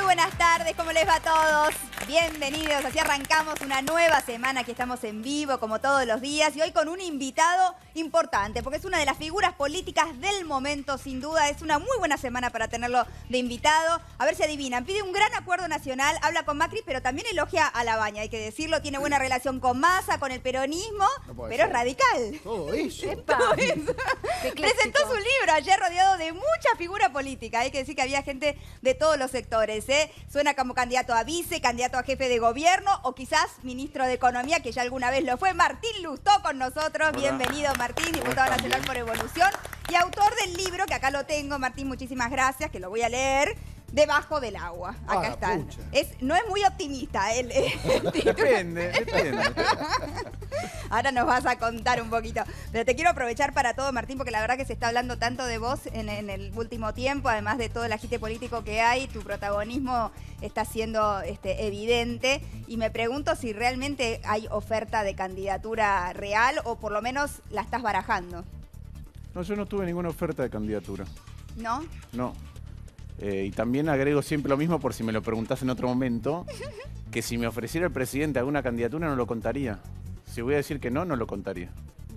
buenas tardes, ¿cómo les va a todos? Bienvenidos, así arrancamos una nueva semana, aquí estamos en vivo como todos los días y hoy con un invitado importante porque es una de las figuras políticas del momento, sin duda, es una muy buena semana para tenerlo de invitado. A ver si adivinan, pide un gran acuerdo nacional, habla con Macri, pero también elogia a Labaña, hay que decirlo, tiene buena relación con Massa, con el peronismo, pero es radical. Todo eso. Todo eso. Presentó su libro ayer rodeado de mucha figura política, hay que decir que había gente de todos los sectores, ¿eh? Suena como candidato a vice, candidato a jefe de gobierno o quizás ministro de Economía, que ya alguna vez lo fue. Martín Lustó con nosotros. Hola. Bienvenido, Martín, diputado nacional por Evolución y autor del libro, que acá lo tengo. Martín, muchísimas gracias, que lo voy a leer. Debajo del agua. Acá está. No es muy optimista él. Depende. Ahora nos vas a contar un poquito. Pero te quiero aprovechar para todo, Martín, porque la verdad que se está hablando tanto de vos en el último tiempo, además de todo el agite político que hay, tu protagonismo está siendo evidente. Y me pregunto si realmente hay oferta de candidatura real o por lo menos la estás barajando. No, yo no tuve ninguna oferta de candidatura. ¿No? No. Y también agrego siempre lo mismo por si me lo preguntás en otro momento, que si me ofreciera el presidente alguna candidatura no lo contaría. Si voy a decir que no, no lo contaría.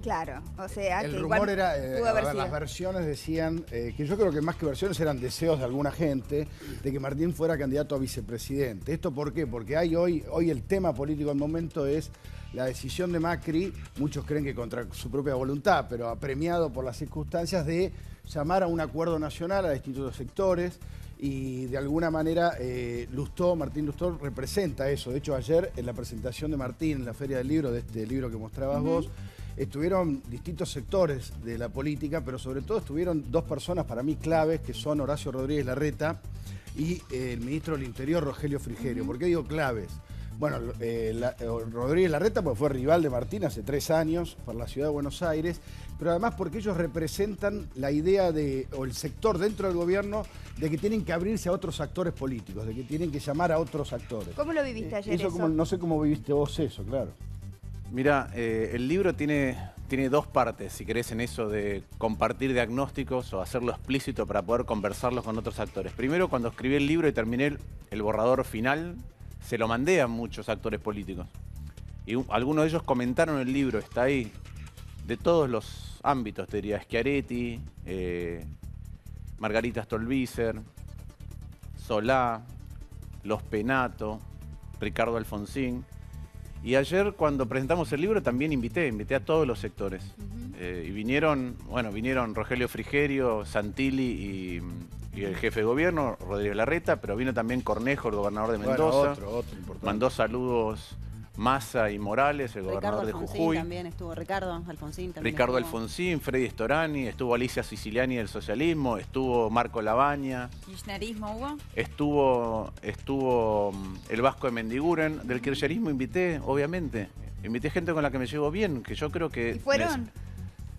Claro, o sea, el que rumor igual era, pudo haber sido. las versiones decían, que yo creo que más que versiones eran deseos de alguna gente, de que Martín fuera candidato a vicepresidente. ¿Esto por qué? Porque hay hoy el tema político del momento es la decisión de Macri, muchos creen que contra su propia voluntad, pero apremiado por las circunstancias de llamar a un acuerdo nacional a distintos sectores y de alguna manera Martín Lustó representa eso. De hecho, ayer en la presentación de Martín en la Feria del Libro, de este libro que mostrabas vos, estuvieron distintos sectores de la política, pero sobre todo estuvieron dos personas para mí claves, que son Horacio Rodríguez Larreta y el ministro del Interior, Rogelio Frigerio. ¿Por qué digo claves? Bueno, Rodríguez Larreta pues, fue rival de Martín hace 3 años por la ciudad de Buenos Aires, pero además porque ellos representan la idea o el sector dentro del gobierno de que tienen que abrirse a otros actores políticos, de que tienen que llamar a otros actores. ¿Cómo lo viviste ayer eso? No sé cómo viviste vos eso, claro. Mirá, el libro tiene 2 partes, si querés, en eso de compartir diagnósticos o hacerlo explícito para poder conversarlos con otros actores. Primero, cuando escribí el libro y terminé el borrador final, se lo mandé a muchos actores políticos. Y algunos de ellos comentaron el libro, está ahí, de todos los ámbitos, te diría, Schiaretti, Margarita Stolbizer, Solá, Los Penato, Ricardo Alfonsín. Y ayer cuando presentamos el libro también invité a todos los sectores. Y vinieron Rogelio Frigerio, Santilli y el jefe de gobierno, Rodríguez Larreta, pero vino también Cornejo, el gobernador de Mendoza. Otro importante. Mandó saludos Massa y Morales, el gobernador de Jujuy. También estuvo Ricardo Alfonsín. Ricardo Alfonsín, Freddy Storani, estuvo Alicia Siciliani del socialismo, estuvo Marco Labaña. ¿Kirchnerismo hubo? Estuvo el Vasco de Mendiguren. Del kirchnerismo invité, obviamente. Invité gente con la que me llevo bien, que yo creo que... ¿Y fueron?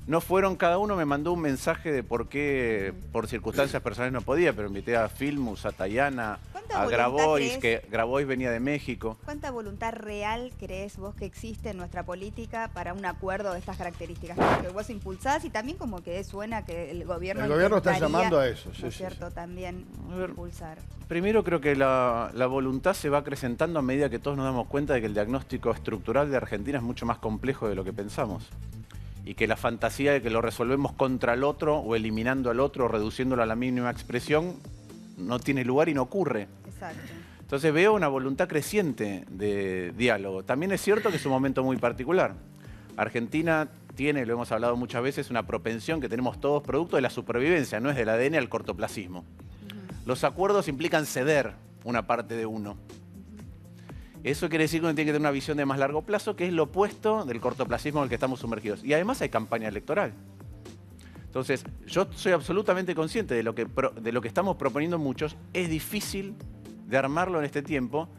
No fueron, cada uno me mandó un mensaje de por qué, por circunstancias personales no podía, pero invité a Filmus, a Tayana, a Grabois, que Grabois venía de México. ¿Cuánta voluntad real crees vos que existe en nuestra política para un acuerdo de estas características? Que vos impulsás y también como que suena que el gobierno... El gobierno está llamando a eso, ¿no es cierto? También impulsar. Primero creo que la voluntad se va acrecentando a medida que todos nos damos cuenta de que el diagnóstico estructural de Argentina es mucho más complejo de lo que pensamos. Y que la fantasía de que lo resolvemos contra el otro o eliminando al otro o reduciéndolo a la mínima expresión no tiene lugar y no ocurre. Exacto. Entonces veo una voluntad creciente de diálogo. También es cierto que es un momento muy particular. Argentina tiene, lo hemos hablado muchas veces, una propensión que tenemos todos producto de la supervivencia, no es del ADN al cortoplacismo. Los acuerdos implican ceder una parte de uno. Eso quiere decir que uno tiene que tener una visión de más largo plazo, que es lo opuesto del cortoplacismo en el que estamos sumergidos. Y además hay campaña electoral. Entonces, yo soy absolutamente consciente de lo que estamos proponiendo muchos. Es difícil de armarlo en este tiempo,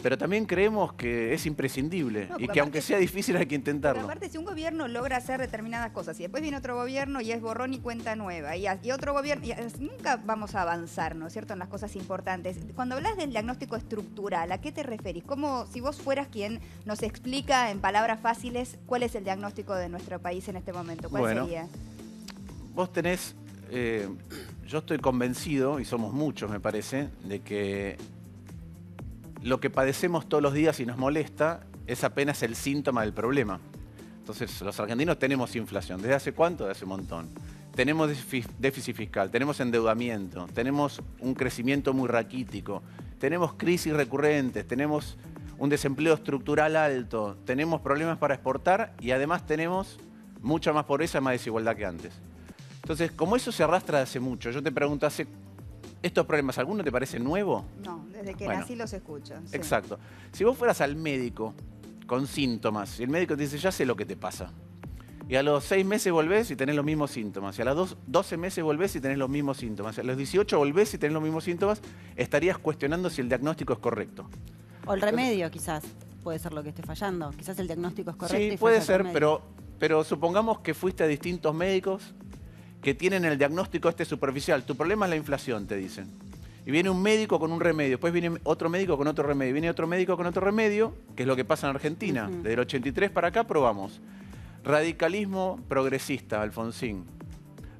pero también creemos que es imprescindible y que aunque sea difícil hay que intentarlo. Pero aparte, si un gobierno logra hacer determinadas cosas y después viene otro gobierno y es borrón y cuenta nueva y otro gobierno, nunca vamos a avanzar, ¿no es cierto?, en las cosas importantes. Cuando hablas del diagnóstico estructural, ¿a qué te referís? Como si vos fueras quien nos explica en palabras fáciles cuál es el diagnóstico de nuestro país en este momento. ¿Cuál sería? Vos tenés, yo estoy convencido, y somos muchos me parece, de que lo que padecemos todos los días y nos molesta es apenas el síntoma del problema. Entonces, los argentinos tenemos inflación. ¿Desde hace cuánto? Desde hace un montón. Tenemos déficit fiscal, tenemos endeudamiento, tenemos un crecimiento muy raquítico, tenemos crisis recurrentes, tenemos un desempleo estructural alto, tenemos problemas para exportar y además tenemos mucha más pobreza y más desigualdad que antes. Entonces, como eso se arrastra de hace mucho, yo te pregunto, ¿estos problemas alguno te parece nuevo? No, desde que Bueno, nací los escucho. Sí. Exacto. Si vos fueras al médico con síntomas y el médico te dice, ya sé lo que te pasa, y a los 6 meses volvés y tenés los mismos síntomas, y a los 12 meses volvés y tenés los mismos síntomas, y a los 18 volvés y tenés los mismos síntomas, estarías cuestionando si el diagnóstico es correcto. O el remedio, quizás. Puede ser lo que esté fallando. Quizás el diagnóstico es correcto. Sí, y puede falla el ser, remedio. pero supongamos que fuiste a distintos médicos que tienen el diagnóstico superficial. Tu problema es la inflación, te dicen. Y viene un médico con un remedio, después viene otro médico con otro remedio, viene otro médico con otro remedio, que es lo que pasa en Argentina. Desde el 83 para acá probamos radicalismo progresista, Alfonsín.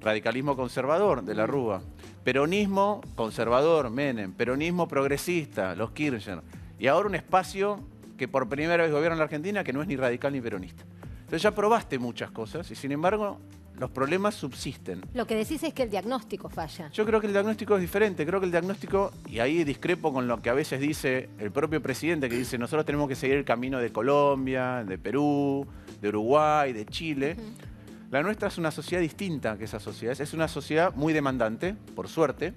Radicalismo conservador, de la Rúa. Peronismo conservador, Menem. Peronismo progresista, los Kirchner. Y ahora un espacio que por primera vez gobierna en la Argentina que no es ni radical ni peronista. Entonces ya probaste muchas cosas y sin embargo los problemas subsisten. Lo que decís es que el diagnóstico falla. Yo creo que el diagnóstico es diferente. Creo que el diagnóstico, y ahí discrepo con lo que a veces dice el propio presidente, que dice nosotros tenemos que seguir el camino de Colombia, de Perú, de Uruguay, de Chile. La nuestra es una sociedad distinta que esa sociedad. Es una sociedad muy demandante, por suerte,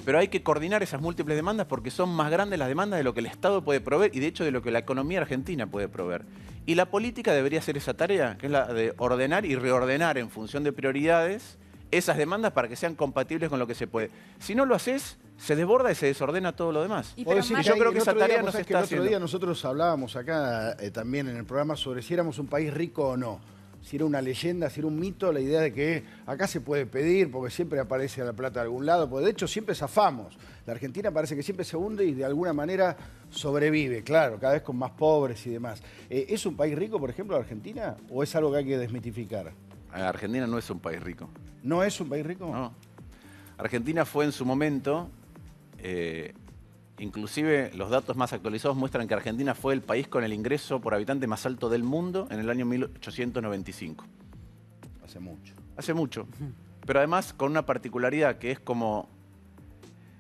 pero hay que coordinar esas múltiples demandas porque son más grandes las demandas de lo que el Estado puede proveer y de hecho de lo que la economía argentina puede proveer. Y la política debería hacer esa tarea, que es la de ordenar y reordenar en función de prioridades esas demandas para que sean compatibles con lo que se puede. Si no lo haces, se desborda y se desordena todo lo demás. Y Yo creo que esa tarea no se está El otro haciendo. día nosotros hablábamos acá también en el programa sobre si éramos un país rico o no. Si era una leyenda, si era un mito, la idea de que acá se puede pedir porque siempre aparece la plata de algún lado, porque de hecho siempre zafamos. La Argentina parece que siempre se hunde y de alguna manera sobrevive, claro, cada vez con más pobres y demás. ¿Es un país rico, por ejemplo, la Argentina, o es algo que hay que desmitificar? Argentina no es un país rico. ¿No es un país rico? No. Argentina fue en su momento, inclusive los datos más actualizados muestran que Argentina fue el país con el ingreso por habitante más alto del mundo en el año 1895. Hace mucho. Hace mucho. Pero además con una particularidad que es como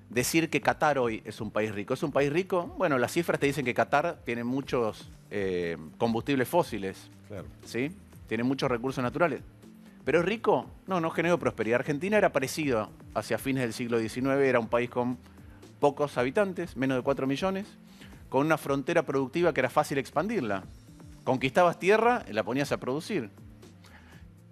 decir que Qatar hoy es un país rico. ¿Es un país rico? Bueno, las cifras te dicen que Qatar tiene muchos combustibles fósiles, Claro. ¿sí? Tiene muchos recursos naturales. ¿Pero es rico? No, no generó prosperidad. Argentina era parecido hacia fines del siglo XIX, era un país con pocos habitantes, menos de 4 millones, con una frontera productiva que era fácil expandirla. Conquistabas tierra y la ponías a producir.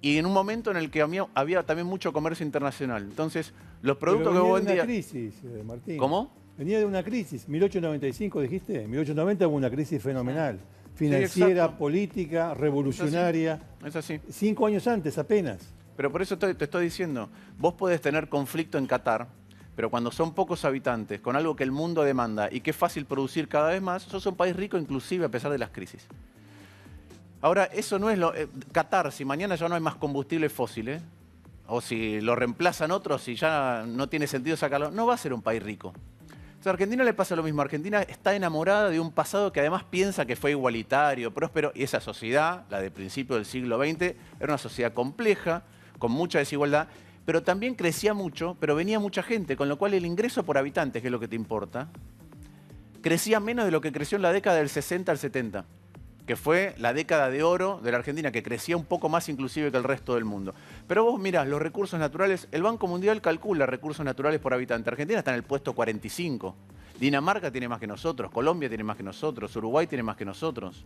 Y en un momento en el que había también mucho comercio internacional. Entonces, los productos que hubo en día... Venía de una crisis, Martín. ¿Cómo? Venía de una crisis. 1895, dijiste. 1890 hubo una crisis fenomenal. Financiera, exacto. política, revolucionaria. Es así. 5 años antes apenas. Pero por eso te estoy diciendo, vos podés tener conflicto en Qatar, pero cuando son pocos habitantes, con algo que el mundo demanda y que es fácil producir cada vez más, sos un país rico inclusive a pesar de las crisis. Ahora, eso no es lo... Qatar, si mañana ya no hay más combustibles fósiles, o si lo reemplazan otros y ya no tiene sentido sacarlo, no va a ser un país rico. Entonces, a Argentina le pasa lo mismo. Argentina está enamorada de un pasado que además piensa que fue igualitario, próspero, y esa sociedad, la de principio del siglo XX, era una sociedad compleja, con mucha desigualdad, pero también crecía mucho, pero venía mucha gente, con lo cual el ingreso por habitante, que es lo que te importa, crecía menos de lo que creció en la década del 60 al 70, que fue la década de oro de la Argentina, que crecía un poco más inclusive que el resto del mundo. Pero vos mirás los recursos naturales, el Banco Mundial calcula recursos naturales por habitante. Argentina está en el puesto 45, Dinamarca tiene más que nosotros, Colombia tiene más que nosotros, Uruguay tiene más que nosotros.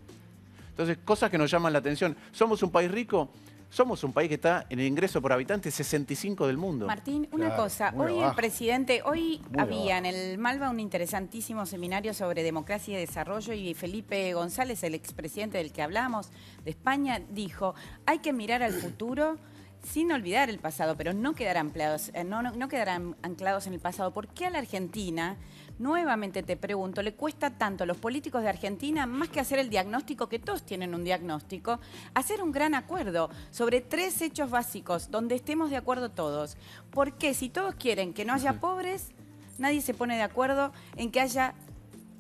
Entonces, cosas que nos llaman la atención. ¿Somos un país rico? Somos un país que está en el ingreso por habitante 65 del mundo. Martín, una Claro, cosa. muy Hoy abajo. el presidente, Muy había en abajo. el Malva un interesantísimo seminario sobre democracia y desarrollo y Felipe González, el expresidente del que hablamos de España, dijo, hay que mirar al futuro sin olvidar el pasado, pero no quedar anclados, no quedar anclados en el pasado. ¿Por qué a la Argentina, nuevamente te pregunto, le cuesta tanto a los políticos de Argentina, más que hacer el diagnóstico, que todos tienen un diagnóstico, hacer un gran acuerdo sobre 3 hechos básicos donde estemos de acuerdo todos? Porque si todos quieren que no haya pobres, nadie se pone de acuerdo en que haya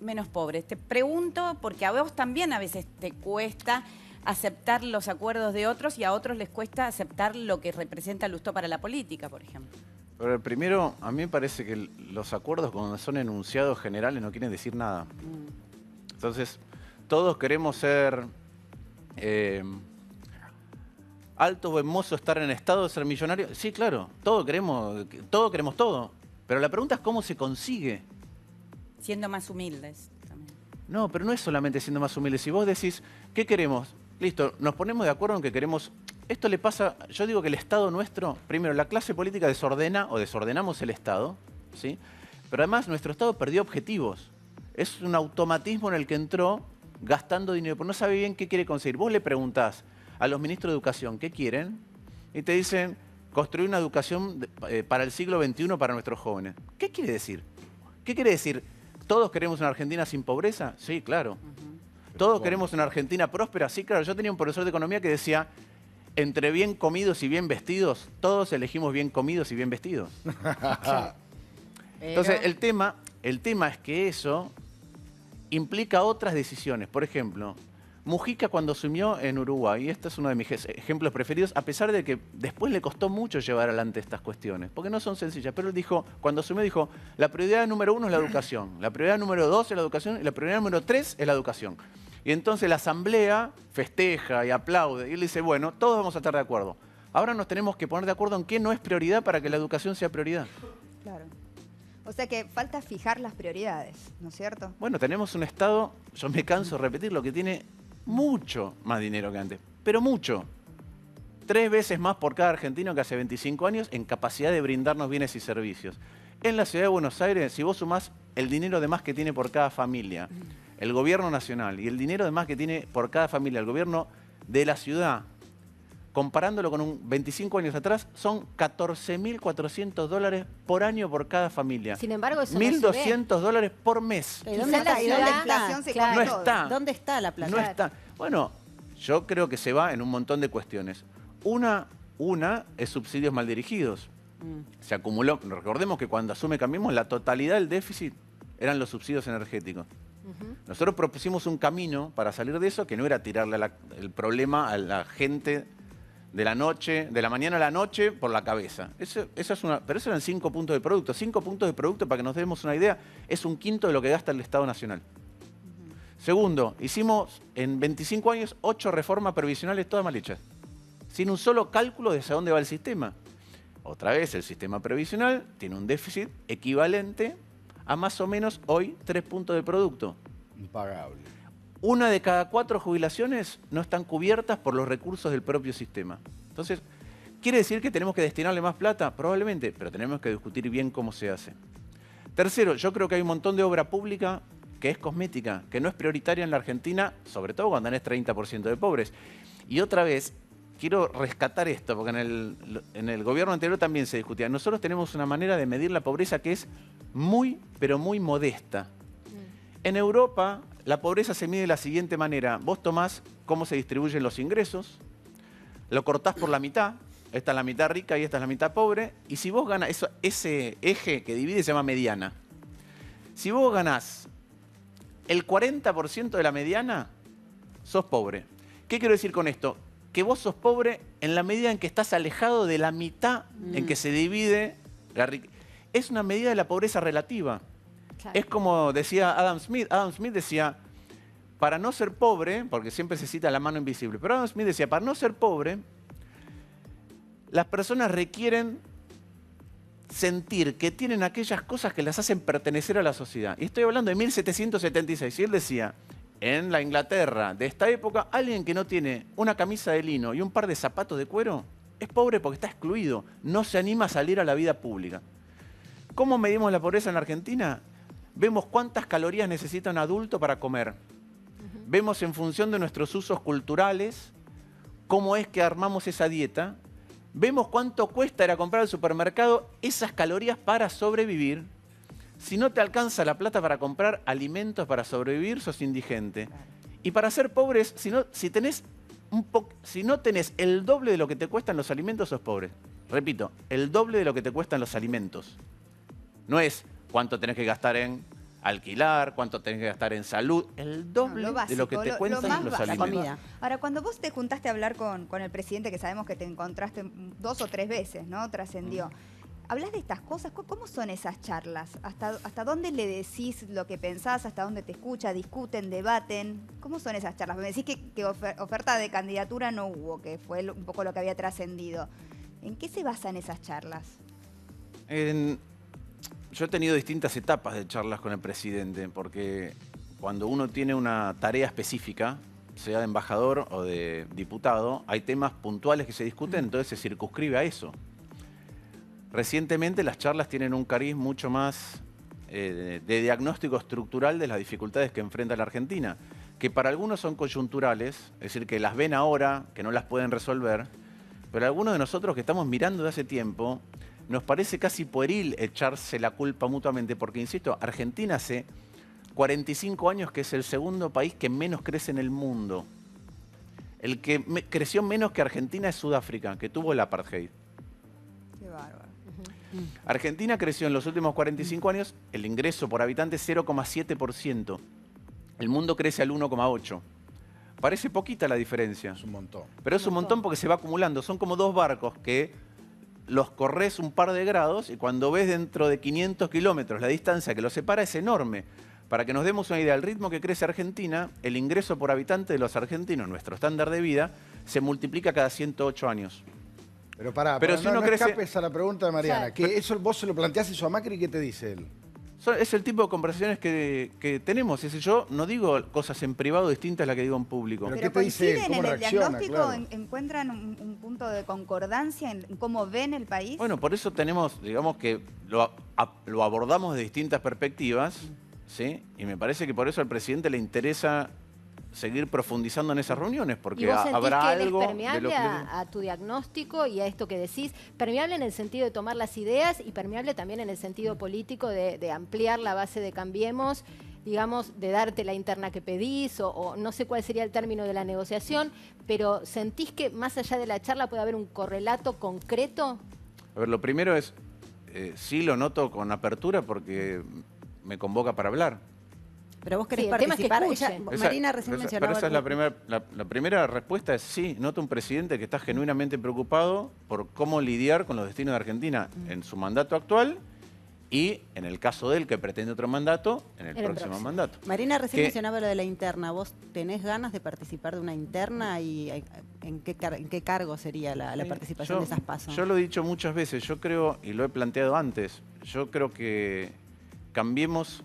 menos pobres? Te pregunto porque a vos también a veces te cuesta aceptar los acuerdos de otros y a otros les cuesta aceptar lo que representa Lustó para la política, por ejemplo. Pero primero, a mí me parece que los acuerdos cuando son enunciados generales no quieren decir nada. Entonces, todos queremos ser altos o hermosos, estar en estado de ser millonarios. Sí, claro, todos queremos todo. Pero la pregunta es cómo se consigue. Siendo más humildes también. No, pero no es solamente siendo más humildes. Si vos decís, ¿qué queremos? Listo, nos ponemos de acuerdo en que queremos... Esto le pasa, yo digo que el Estado nuestro, primero, la clase política desordena o desordenamos el Estado, ¿sí? Pero además nuestro Estado perdió objetivos. Es un automatismo en el que entró gastando dinero, pero no sabe bien qué quiere conseguir. Vos le preguntás a los ministros de Educación qué quieren y te dicen construir una educación para el siglo XXI para nuestros jóvenes. ¿Qué quiere decir? ¿Qué quiere decir? ¿Todos queremos una Argentina sin pobreza? Sí, claro. ¿Todos queremos una Argentina próspera? Sí, claro. Yo tenía un profesor de economía que decía, entre bien comidos y bien vestidos, todos elegimos bien comidos y bien vestidos. Entonces, el tema es que eso implica otras decisiones. Por ejemplo, Mujica cuando asumió en Uruguay, y este es uno de mis ejemplos preferidos, a pesar de que después le costó mucho llevar adelante estas cuestiones, porque no son sencillas, pero él dijo, cuando asumió dijo, la prioridad número 1 es la educación, la prioridad número 2 es la educación y la prioridad número 3 es la educación. Y entonces la asamblea festeja y aplaude y él dice, bueno, todos vamos a estar de acuerdo. Ahora nos tenemos que poner de acuerdo en qué no es prioridad para que la educación sea prioridad. Claro. O sea que falta fijar las prioridades, ¿no es cierto? Bueno, tenemos un Estado, yo me canso de repetirlo, que tiene mucho más dinero que antes, pero mucho. 3 veces más por cada argentino que hace 25 años en capacidad de brindarnos bienes y servicios. En la ciudad de Buenos Aires, si vos sumás el dinero de más que tiene por cada familia, el gobierno nacional y el dinero de más que tiene por cada familia el gobierno de la ciudad, comparándolo con un 25 años atrás, son $14.400 por año por cada familia. Sin embargo, eso $1.200 por mes. ¿Dónde Quizás está? la inflación se come No todo. está. ¿Dónde está la plata? No está. Bueno, yo creo que se va en un montón de cuestiones. Una es subsidios mal dirigidos. Se acumuló. Recordemos que cuando asume Cambiemos, la totalidad del déficit eran los subsidios energéticos. Nosotros propusimos un camino para salir de eso, que no era tirarle el problema a la gente de la mañana a la noche por la cabeza. Pero eso eran 5 puntos de producto. 5 puntos de producto, para que nos demos una idea, es 1/5 de lo que gasta el Estado Nacional. Segundo, hicimos en 25 años 8 reformas previsionales todas mal hechas, sin un solo cálculo de hacia dónde va el sistema. Otra vez, el sistema previsional tiene un déficit equivalente a más o menos hoy 3 puntos de producto. Impagable. 1 de cada 4 jubilaciones no están cubiertas por los recursos del propio sistema. Entonces, ¿quiere decir que tenemos que destinarle más plata? Probablemente, pero tenemos que discutir bien cómo se hace. Tercero, yo creo que hay un montón de obra pública que es cosmética, que no es prioritaria en la Argentina, sobre todo cuando tenés 30% de pobres. Y otra vez, quiero rescatar esto, porque en el gobierno anterior también se discutía. Nosotros tenemos una manera de medir la pobreza que es muy, pero muy modesta. En Europa, la pobreza se mide de la siguiente manera. Vos tomás cómo se distribuyen los ingresos, lo cortás por la mitad, esta es la mitad rica y esta es la mitad pobre, y si vos ganás, ese eje que divide se llama mediana. Si vos ganás el 40% de la mediana, sos pobre. ¿Qué quiero decir con esto? Que vos sos pobre en la medida en que estás alejado de la mitad en que se divide la riqueza. Es una medida de la pobreza relativa. Claro. Es como decía Adam Smith. Adam Smith decía, para no ser pobre, porque siempre se cita la mano invisible, pero Adam Smith decía, para no ser pobre, las personas requieren sentir que tienen aquellas cosas que las hacen pertenecer a la sociedad. Y estoy hablando de 1776. Y él decía, en la Inglaterra de esta época, alguien que no tiene una camisa de lino y un par de zapatos de cuero es pobre porque está excluido, no se anima a salir a la vida pública. ¿Cómo medimos la pobreza en la Argentina? Vemos cuántas calorías necesita un adulto para comer. Vemos en función de nuestros usos culturales cómo es que armamos esa dieta. Vemos cuánto cuesta ir a comprar al supermercado esas calorías para sobrevivir. Si no te alcanza la plata para comprar alimentos para sobrevivir, sos indigente. Y para ser pobres, si no tenés el doble de lo que te cuestan los alimentos, sos pobre. Repito, el doble de lo que te cuestan los alimentos. No es cuánto tenés que gastar en alquilar, cuánto tenés que gastar en salud, el doble de lo que te cuentan los básico. alimentos. Ahora, cuando vos te juntaste a hablar con el presidente, que sabemos que te encontraste 2 o 3 veces, ¿no? Trascendió. ¿Hablas de estas cosas? ¿Cómo son esas charlas? ¿Hasta dónde le decís lo que pensás? ¿Hasta dónde te escucha? ¿Discuten? ¿Debaten? ¿Cómo son esas charlas? Me decís que oferta de candidatura no hubo, que fue un poco lo que había trascendido. ¿En qué se basan esas charlas? Yo he tenido distintas etapas de charlas con el presidente, porque cuando uno tiene una tarea específica, sea de embajador o de diputado, hay temas puntuales que se discuten, entonces se circunscribe a eso. Recientemente las charlas tienen un cariz mucho más de diagnóstico estructural de las dificultades que enfrenta la Argentina, que para algunos son coyunturales, es decir, que las ven ahora, que no las pueden resolver, pero algunos de nosotros que estamos mirando de hace tiempo, nos parece casi pueril echarse la culpa mutuamente, porque, insisto, Argentina hace 45 años que es el segundo país que menos crece en el mundo. El que creció menos que Argentina es Sudáfrica, que tuvo el apartheid. Qué bárbaro. Argentina creció en los últimos 45 años, el ingreso por habitante 0,7%. El mundo crece al 1,8%. Parece poquita la diferencia. Es un montón. Pero es un montón porque se va acumulando. Son como 2 barcos que los corres un par de grados y cuando ves dentro de 500 kilómetros la distancia que los separa es enorme. Para que nos demos una idea del ritmo que crece Argentina, el ingreso por habitante de los argentinos, nuestro estándar de vida, se multiplica cada 108 años. Pero si no crece... escapes a la pregunta de Mariana, Claro. que eso vos se lo planteás eso a Macri y ¿qué te dice él? Es el tipo de conversaciones que tenemos. Es decir, yo no digo cosas en privado distintas a las que digo en público. Pero ¿Pero ¿qué te dice él? coinciden ¿Cómo en el reacciona? diagnóstico? Claro. ¿Encuentran un punto de concordancia en cómo ven el país? Bueno, por eso tenemos, digamos que lo abordamos de distintas perspectivas, ¿sí? Y me parece que por eso al presidente le interesa seguir profundizando en esas reuniones, porque ¿Y vos sentís habrá que él algo es de lo permeable que... a tu diagnóstico y a esto que decís? Permeable en el sentido de tomar las ideas y permeable también en el sentido político de ampliar la base de Cambiemos, digamos, de darte la interna que pedís o no sé cuál sería el término de la negociación, pero ¿sentís que más allá de la charla puede haber un correlato concreto? A ver, lo primero es, sí lo noto con apertura porque me convoca para hablar. Pero vos querés Sí, el tema es que participar. escuchen. Marina recién mencionaba... Pero esa es la primera respuesta es sí, noto un presidente que está genuinamente preocupado por cómo lidiar con los destinos de Argentina en su mandato actual y, en el caso de él, que pretende otro mandato, en el próximo mandato. Marina recién Que- mencionaba lo de la interna. ¿Vos tenés ganas de participar de una interna y en qué cargo sería la participación de esas pasos? Yo lo he dicho muchas veces, yo creo, y lo he planteado antes, yo creo que Cambiemos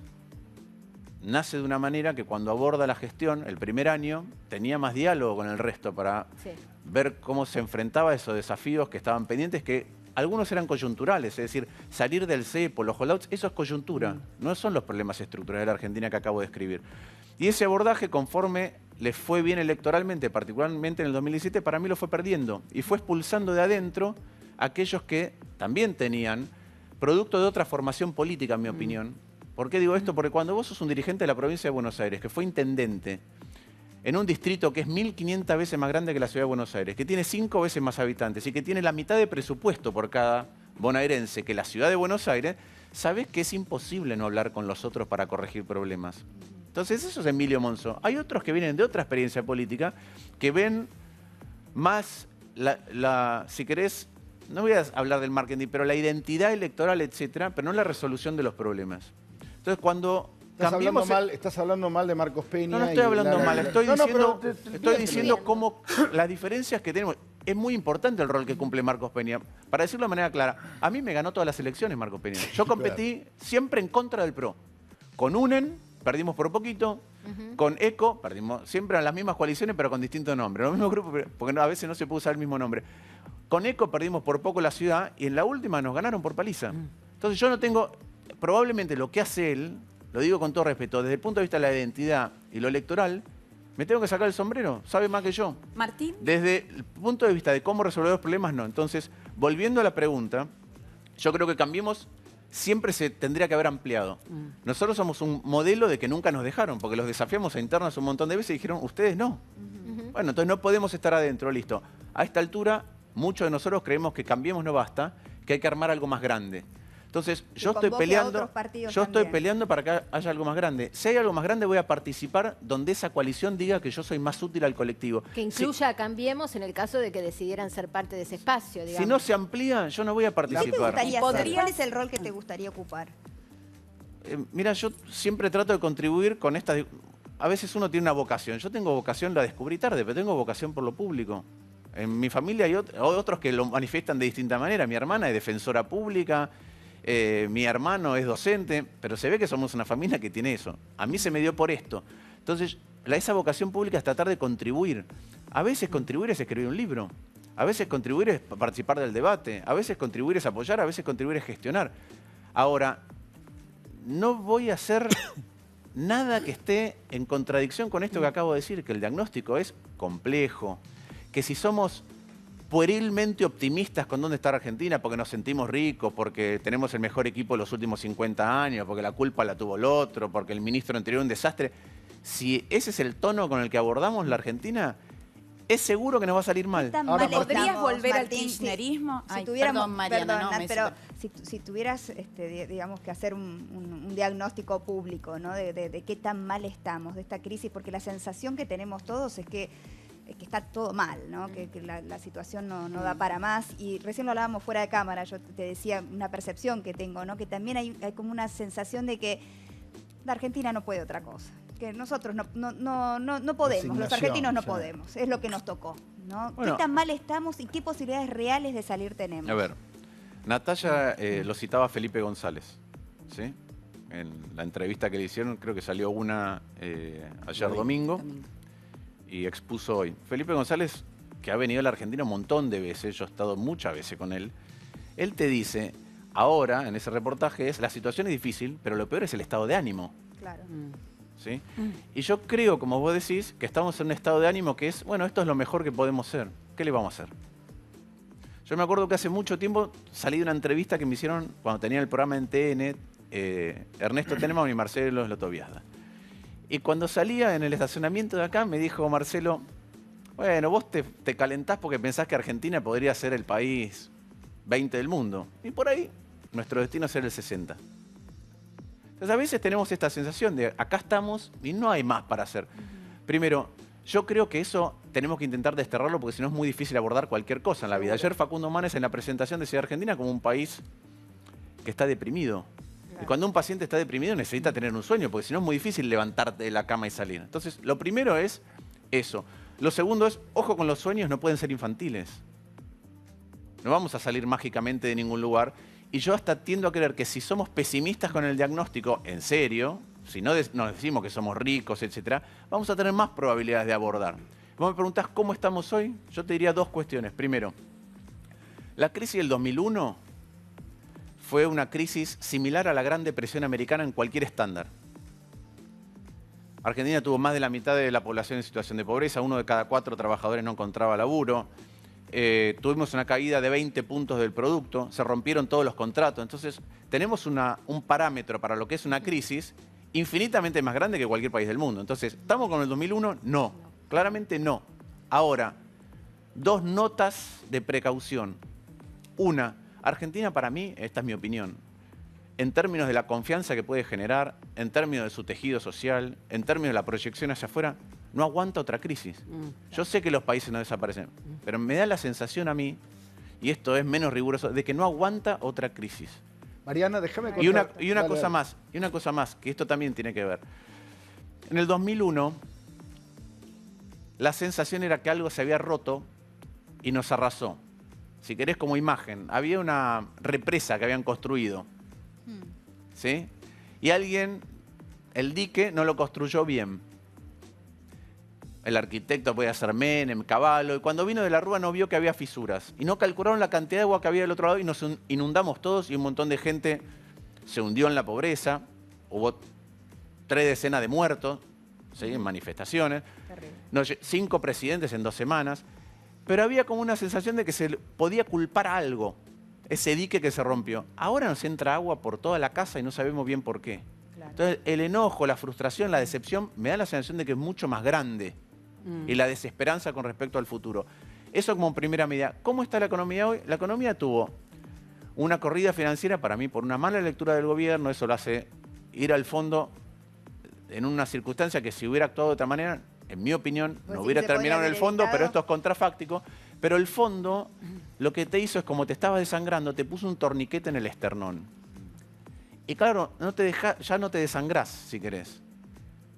nace de una manera que cuando aborda la gestión, el primer año, tenía más diálogo con el resto para Sí. ver cómo se enfrentaba a esos desafíos que estaban pendientes, que algunos eran coyunturales, es decir, salir del cepo, los holdouts, eso es coyuntura, no son los problemas estructurales de la Argentina que acabo de escribir. Y ese abordaje, conforme le fue bien electoralmente, particularmente en el 2017, para mí lo fue perdiendo y fue expulsando de adentro a aquellos que también tenían, producto de otra formación política, en mi opinión. ¿Por qué digo esto? Porque cuando vos sos un dirigente de la provincia de Buenos Aires, que fue intendente, en un distrito que es 1.500 veces más grande que la ciudad de Buenos Aires, que tiene 5 veces más habitantes y que tiene la mitad de presupuesto por cada bonaerense que la ciudad de Buenos Aires, sabés que es imposible no hablar con los otros para corregir problemas. Entonces eso es Emilio Monzó. Hay otros que vienen de otra experiencia política que ven más, si querés, no voy a hablar del marketing, pero la identidad electoral, etcétera, pero no la resolución de los problemas. Entonces cuando cambiemos... Estás hablando mal de Marcos Peña. No estoy hablando mal, estoy diciendo, estoy diciendo Bien. cómo las diferencias que tenemos. Es muy importante el rol que cumple Marcos Peña. Para decirlo de manera clara, a mí me ganó todas las elecciones Marcos Peña. Yo competí siempre en contra del PRO. Con UNEN perdimos por poquito, con ECO perdimos siempre en las mismas coaliciones pero con distintos nombres. Los mismos grupos, porque a veces no se puede usar el mismo nombre. Con ECO perdimos por poco la ciudad y en la última nos ganaron por paliza. Entonces yo no tengo, probablemente lo que hace él, lo digo con todo respeto, desde el punto de vista de la identidad y lo electoral, me tengo que sacar el sombrero, sabe más que yo. Martín. Desde el punto de vista de cómo resolver los problemas, no. Entonces, volviendo a la pregunta, yo creo que Cambiemos siempre se tendría que haber ampliado. Nosotros somos un modelo de que nunca nos dejaron, porque los desafiamos a internas un montón de veces y dijeron, ustedes no. Bueno, entonces no podemos estar adentro, listo. A esta altura, muchos de nosotros creemos que Cambiemos no basta, que hay que armar algo más grande. Entonces, Y yo estoy convoque a otros partidos también. peleando para que haya algo más grande. Si hay algo más grande, voy a participar donde esa coalición diga que yo soy más útil al colectivo. Que incluya a Cambiemos en el caso de que decidieran ser parte de ese espacio, digamos. Si no se amplía, yo no voy a ¿Qué te participar. gustaría hacer? ¿Podrías? ¿Cuál es el rol que te gustaría ocupar? Mira, yo siempre trato de contribuir con estas... A veces uno tiene una vocación. Yo tengo vocación, la descubrí tarde, pero tengo vocación por lo público. En mi familia hay otros que lo manifiestan de distinta manera. Mi hermana es defensora pública, mi hermano es docente, pero se ve que somos una familia que tiene eso. A mí se me dio por esto. Entonces, esa vocación pública es tratar de contribuir. A veces contribuir es escribir un libro. A veces contribuir es participar del debate. A veces contribuir es apoyar, a veces contribuir es gestionar. Ahora, no voy a hacer nada que esté en contradicción con esto que acabo de decir, que el diagnóstico es complejo, que si somos puerilmente optimistas con dónde está Argentina, porque nos sentimos ricos, porque tenemos el mejor equipo de los últimos 50 años, porque la culpa la tuvo el otro, porque el ministro anterior un desastre, si ese es el tono con el que abordamos la Argentina, es seguro que nos va a salir mal. Ahora, ¿Podrías volver al Martín, kirchnerismo? Si Ay, tuviéramos, perdón, Mariana, perdón, no, me pero hizo- si tuvieras, digamos, que hacer un diagnóstico público, ¿no? De qué tan mal estamos, de esta crisis, porque la sensación que tenemos todos es que está todo mal, ¿no? Que la situación no da para más. Y recién lo hablábamos fuera de cámara, yo te decía una percepción que tengo, ¿no? Que también hay como una sensación de que la Argentina no puede otra cosa. Que nosotros no podemos, los Resignación, argentinos no sí. podemos, es lo que nos tocó, ¿no? Bueno. ¿Qué tan mal estamos y qué posibilidades reales de salir tenemos? A ver, Natalia lo citaba Felipe González, ¿sí? En la entrevista que le hicieron, creo que salió una ayer domingo y expuso hoy. Felipe González, que ha venido a la Argentina un montón de veces, yo he estado muchas veces con él te dice, ahora, en ese reportaje, la situación es difícil, pero lo peor es el estado de ánimo. Claro. ¿Sí? Y yo creo, como vos decís, que estamos en un estado de ánimo que es, bueno, esto es lo mejor que podemos ser. ¿Qué le vamos a hacer? Yo me acuerdo que hace mucho tiempo salí de una entrevista que me hicieron cuando tenía el programa en TN, Ernesto Tenenbaum y Marcelo Slotoviazda. Y cuando salía en el estacionamiento de acá, me dijo Marcelo, bueno, vos te calentás porque pensás que Argentina podría ser el país 20 del mundo. Y por ahí, nuestro destino es ser el 60. Entonces a veces tenemos esta sensación de acá estamos y no hay más para hacer. Primero, yo creo que eso tenemos que intentar desterrarlo porque si no es muy difícil abordar cualquier cosa en la vida. Ayer Facundo Manes en la presentación decía Argentina como un país que está deprimido. Y cuando un paciente está deprimido necesita tener un sueño porque si no es muy difícil levantarte de la cama y salir. Entonces, lo primero es eso. Lo segundo es, ojo con los sueños, no pueden ser infantiles. No vamos a salir mágicamente de ningún lugar. Y yo hasta tiendo a creer que si somos pesimistas con el diagnóstico, en serio, si no nos decimos que somos ricos, etc., vamos a tener más probabilidades de abordar. Vos me preguntás cómo estamos hoy, yo te diría dos cuestiones. Primero, la crisis del 2001 fue una crisis similar a la Gran Depresión americana en cualquier estándar. Argentina tuvo más de la mitad de la población en situación de pobreza, 1 de cada 4 trabajadores no encontraba laburo. Tuvimos una caída de 20 puntos del producto, se rompieron todos los contratos. Entonces, tenemos un parámetro para lo que es una crisis infinitamente más grande que cualquier país del mundo. Entonces, ¿estamos con el 2001? No, claramente no. Ahora, dos notas de precaución. Una, Argentina para mí, esta es mi opinión, en términos de la confianza que puede generar, en términos de su tejido social, en términos de la proyección hacia afuera, no aguanta otra crisis. Yo sé que los países no desaparecen, pero me da la sensación a mí, y esto es menos riguroso, de que no aguanta otra crisis. Mariana, déjame Y una Dale, cosa dale. más, que esto también tiene que ver. En el 2001, la sensación era que algo se había roto y nos arrasó. Si querés como imagen, había una represa que habían construido, ¿sí? Y el dique no lo construyó bien. El arquitecto podía ser Menem, Cavallo, y cuando vino de la Rúa no vio que había fisuras. Y no calcularon la cantidad de agua que había del otro lado y nos inundamos todos y un montón de gente se hundió en la pobreza. Hubo 3 decenas de muertos, ¿sí? En manifestaciones. 5 presidentes en 2 semanas. Pero había como una sensación de que se podía culpar a algo, ese dique que se rompió. Ahora nos entra agua por toda la casa y no sabemos bien por qué. Claro. Entonces, el enojo, la frustración, la decepción, me da la sensación de que es mucho más grande. Y la desesperanza con respecto al futuro. Eso como primera medida. ¿Cómo está la economía hoy? La economía tuvo una corrida financiera para mí por una mala lectura del gobierno. Eso lo hace ir al fondo en una circunstancia que si hubiera actuado de otra manera, en mi opinión, Pues no sí, hubiera se terminado en podría el haber fondo, pero evitado. esto es contrafáctico. Pero el fondo lo que te hizo es, como te estabas desangrando, te puso un torniquete en el esternón. Y claro, ya no te desangrás, si querés.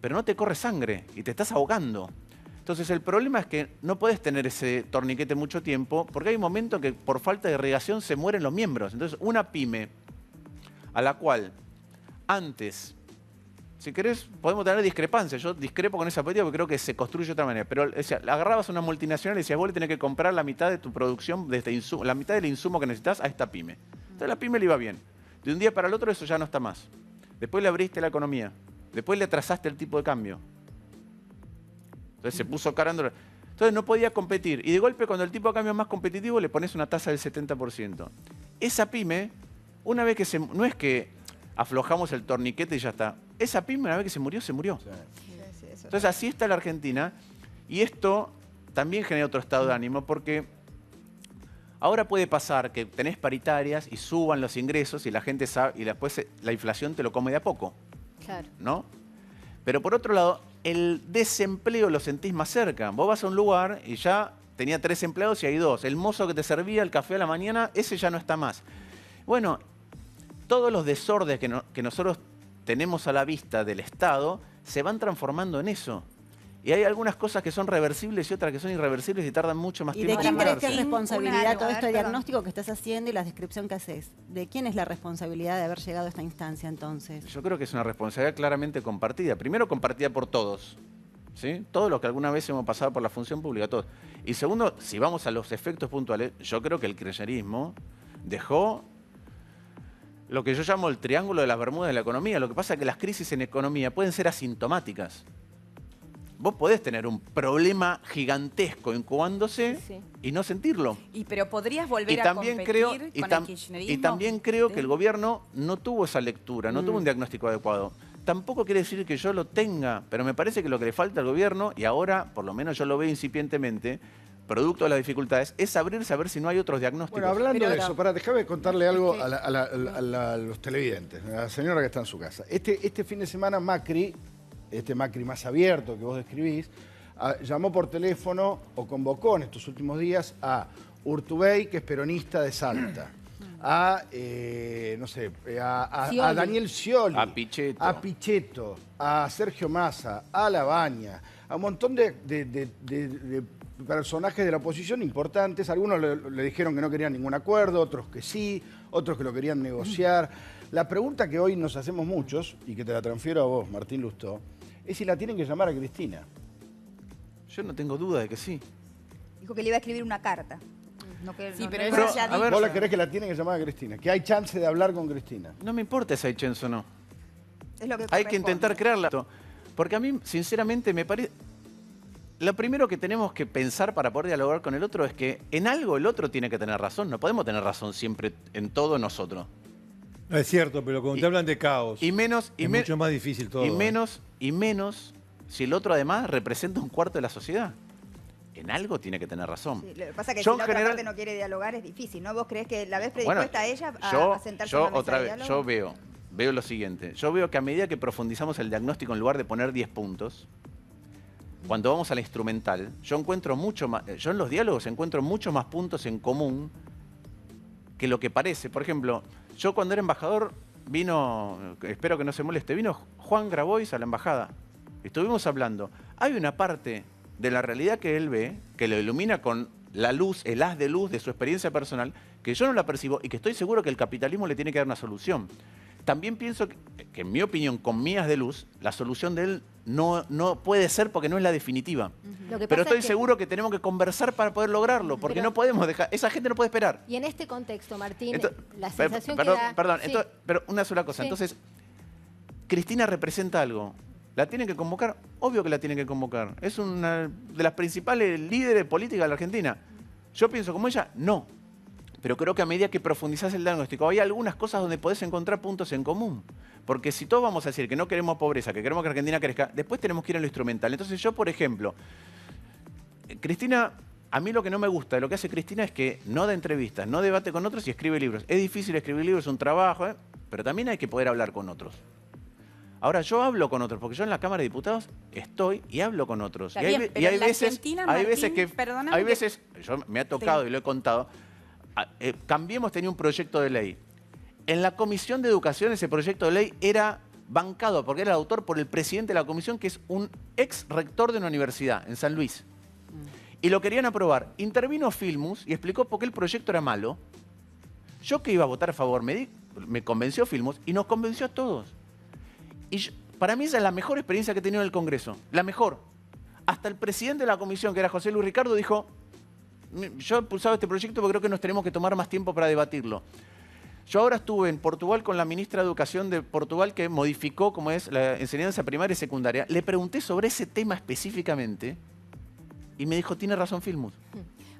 Pero no te corre sangre y te estás ahogando. Entonces el problema es que no puedes tener ese torniquete mucho tiempo, porque hay un momento que por falta de irrigación se mueren los miembros. Entonces una pyme a la cual antes, si querés, podemos tener discrepancias. Yo discrepo con esa política porque creo que se construye de otra manera. Pero agarrabas a una multinacional y decías, vos le tenés que comprar la mitad de tu producción, de este insumo, la mitad del insumo que necesitas a esta pyme. Entonces la pyme le iba bien. De un día para el otro eso ya no está más. Después le abriste la economía. Después le atrasaste el tipo de cambio. Entonces se puso cara. Entonces no podía competir. Y de golpe, cuando el tipo de cambio es más competitivo, le pones una tasa del 70%. Esa pyme, una vez que no es que aflojamos el torniquete y ya está. Esa pyme, una vez que se murió, se murió. Entonces así está la Argentina. Y esto también genera otro estado de ánimo, porque ahora puede pasar que tenés paritarias y suban los ingresos y la gente sabe, y después la inflación te lo come de a poco. Claro. ¿No? Pero por otro lado, el desempleo lo sentís más cerca. Vos vas a un lugar y ya tenía 3 empleados y hay 2. El mozo que te servía el café a la mañana, ese ya no está más. Bueno, todos los desórdenes que nosotros tenemos a la vista del Estado se van transformando en eso. Y hay algunas cosas que son reversibles y otras que son irreversibles y tardan mucho más ¿Y tiempo de quién en crees que es curarse. responsabilidad todo este perdón. diagnóstico que estás haciendo y la descripción que haces? ¿De quién es la responsabilidad de haber llegado a esta instancia entonces? Yo creo que es una responsabilidad claramente compartida. Primero, compartida por todos, ¿sí? Todos los que alguna vez hemos pasado por la función pública, todos. Y segundo, si vamos a los efectos puntuales, yo creo que el kirchnerismo dejó lo que yo llamo el triángulo de las Bermudas de la economía. Lo que pasa es que las crisis en economía pueden ser asintomáticas. Vos podés tener un problema gigantesco incubándose Sí, sí. y no sentirlo. Pero podrías volver Y a también competir creo, con el kirchnerismo. y también creo que el gobierno no tuvo esa lectura, no tuvo un diagnóstico adecuado. Tampoco quiere decir que yo lo tenga, pero me parece que lo que le falta al gobierno, y ahora por lo menos yo lo veo incipientemente, producto de las dificultades, es abrirse a ver si no hay otros diagnósticos. Bueno, hablando Pero de ahora- eso, pará, déjame contarle algo a los televidentes, a la señora que está en su casa. Este fin de semana Macri, este Macri más abierto que vos describís, llamó por teléfono o convocó en estos últimos días a Urtubey, que es peronista de Salta, a Scioli. Daniel Scioli, A Pichetto. a Pichetto, a Sergio Massa, a Labaña, a un montón de personajes de la oposición importantes. Algunos le dijeron que no querían ningún acuerdo, otros que sí, otros que lo querían negociar. La pregunta que hoy nos hacemos muchos, y que te la transfiero a vos, Martín Lustó, es si la tienen que llamar a Cristina. Yo no tengo duda de que sí. Dijo que le iba a escribir una carta. No que, Sí, no- pero no- eso Pero, ya a ver, dicho. ¿Vos la querés que la tienen que llamar a Cristina? Que hay chance de hablar con Cristina. No me importa si hay chance o no. es lo que Hay que corresponde. intentar crearla. Porque a mí, sinceramente, me parece... Lo primero que tenemos que pensar para poder dialogar con el otro es que en algo el otro tiene que tener razón. No podemos tener razón siempre en todo nosotros. No es cierto, pero cuando te hablan de caos, Y menos... es mucho más difícil todo. Y menos si el otro además representa un cuarto de la sociedad. En algo tiene que tener razón. Sí, lo que pasa es que Yo si la en otra general- parte no quiere dialogar es difícil, ¿no? ¿Vos creés que la ves Bueno, predispuesta a ella a sentarse yo en una mesa otra de vez, diálogo? yo veo lo siguiente. Yo veo que a medida que profundizamos el diagnóstico, en lugar de poner 10 puntos, cuando vamos a la instrumental, yo en los diálogos encuentro mucho más puntos en común que lo que parece. Por ejemplo, yo cuando era embajador vino, espero que no se moleste, vino Juan Grabois a la embajada. Estuvimos hablando. Hay una parte de la realidad que él ve, que lo ilumina con la luz, el haz de luz de su experiencia personal, que yo no la percibo y que estoy seguro que el capitalismo le tiene que dar una solución. También pienso que en mi opinión, con mi haz de luz, la solución de él no puede ser porque no es la definitiva. Lo que Pero pasa estoy es que- seguro que tenemos que conversar para poder lograrlo, porque Pero- no podemos dejar, esa gente no puede esperar. Y en este contexto, Martín, Ento- la per- sensación perdón, que da... perdón, Sí. pero una sola cosa. Sí. Entonces, Cristina representa algo. ¿La tienen que convocar? Obvio que la tienen que convocar. Es una de las principales líderes políticas de la Argentina. Yo pienso como ella, no. Pero creo que a medida que profundizás el diagnóstico, hay algunas cosas donde podés encontrar puntos en común. Porque si todos vamos a decir que no queremos pobreza, que queremos que Argentina crezca, después tenemos que ir en lo instrumental. Entonces yo, por ejemplo, Cristina A mí lo que no me gusta de lo que hace Cristina es que no da entrevistas, no debate con otros y escribe libros. Es difícil escribir libros, es un trabajo, pero también hay que poder hablar con otros. Ahora, yo hablo con otros, porque yo en la Cámara de Diputados estoy y hablo con otros. Está bien, pero en la Argentina, Martín, perdóname hay veces, yo me ha tocado y lo he contado, Cambiemos tenía un proyecto de ley. En la Comisión de Educación ese proyecto de ley era bancado, porque era el autor por el presidente de la comisión, que es un ex rector de una universidad en San Luis. Y lo querían aprobar. Intervino Filmus y explicó por qué el proyecto era malo. Yo que iba a votar a favor, me convenció Filmus y nos convenció a todos. Y para mí esa es la mejor experiencia que he tenido en el Congreso. La mejor. Hasta el presidente de la comisión, que era José Luis Ricardo, dijo, yo he impulsado este proyecto porque creo que nos tenemos que tomar más tiempo para debatirlo. Yo ahora estuve en Portugal con la ministra de Educación de Portugal, que modificó como es la enseñanza primaria y secundaria. Le pregunté sobre ese tema específicamente y me dijo, tiene razón Filmus.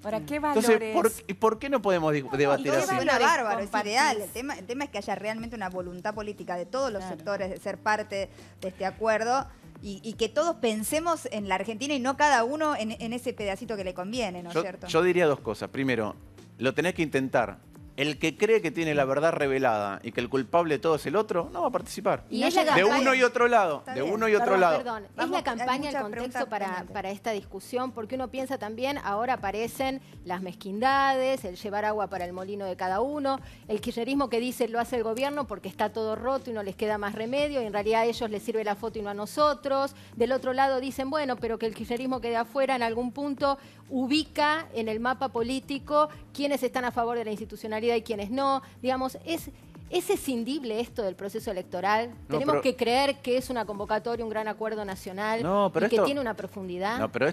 Ahora, ¿qué valores? Entonces, ¿por qué no podemos debatir Es así? una bárbaro, es ideal. El tema es que haya realmente una voluntad política de todos los sectores de ser parte de este acuerdo y que todos pensemos en la Argentina y no cada uno en ese pedacito que le conviene, ¿no es cierto? Yo diría dos cosas. Primero, lo tenés que intentar. El que cree que tiene la verdad revelada y que el culpable de todo es el otro, no va a participar. Y es de uno y otro lado. De uno y otro lado. Perdón, es Vamos, la hay campaña, el mucha contexto pregunta para esta discusión, porque uno piensa también, ahora aparecen las mezquindades, el llevar agua para el molino de cada uno, el kirchnerismo que dice lo hace el gobierno porque está todo roto y no les queda más remedio, y en realidad a ellos les sirve la foto y no a nosotros. Del otro lado dicen, bueno, pero que el kirchnerismo quede afuera en algún punto, ubica en el mapa político quiénes están a favor de la institucionalidad y quiénes no. Digamos, ¿es escindible esto del proceso electoral? No, ¿Tenemos pero que creer que es una convocatoria, un gran acuerdo nacional y que tiene una profundidad? No, pero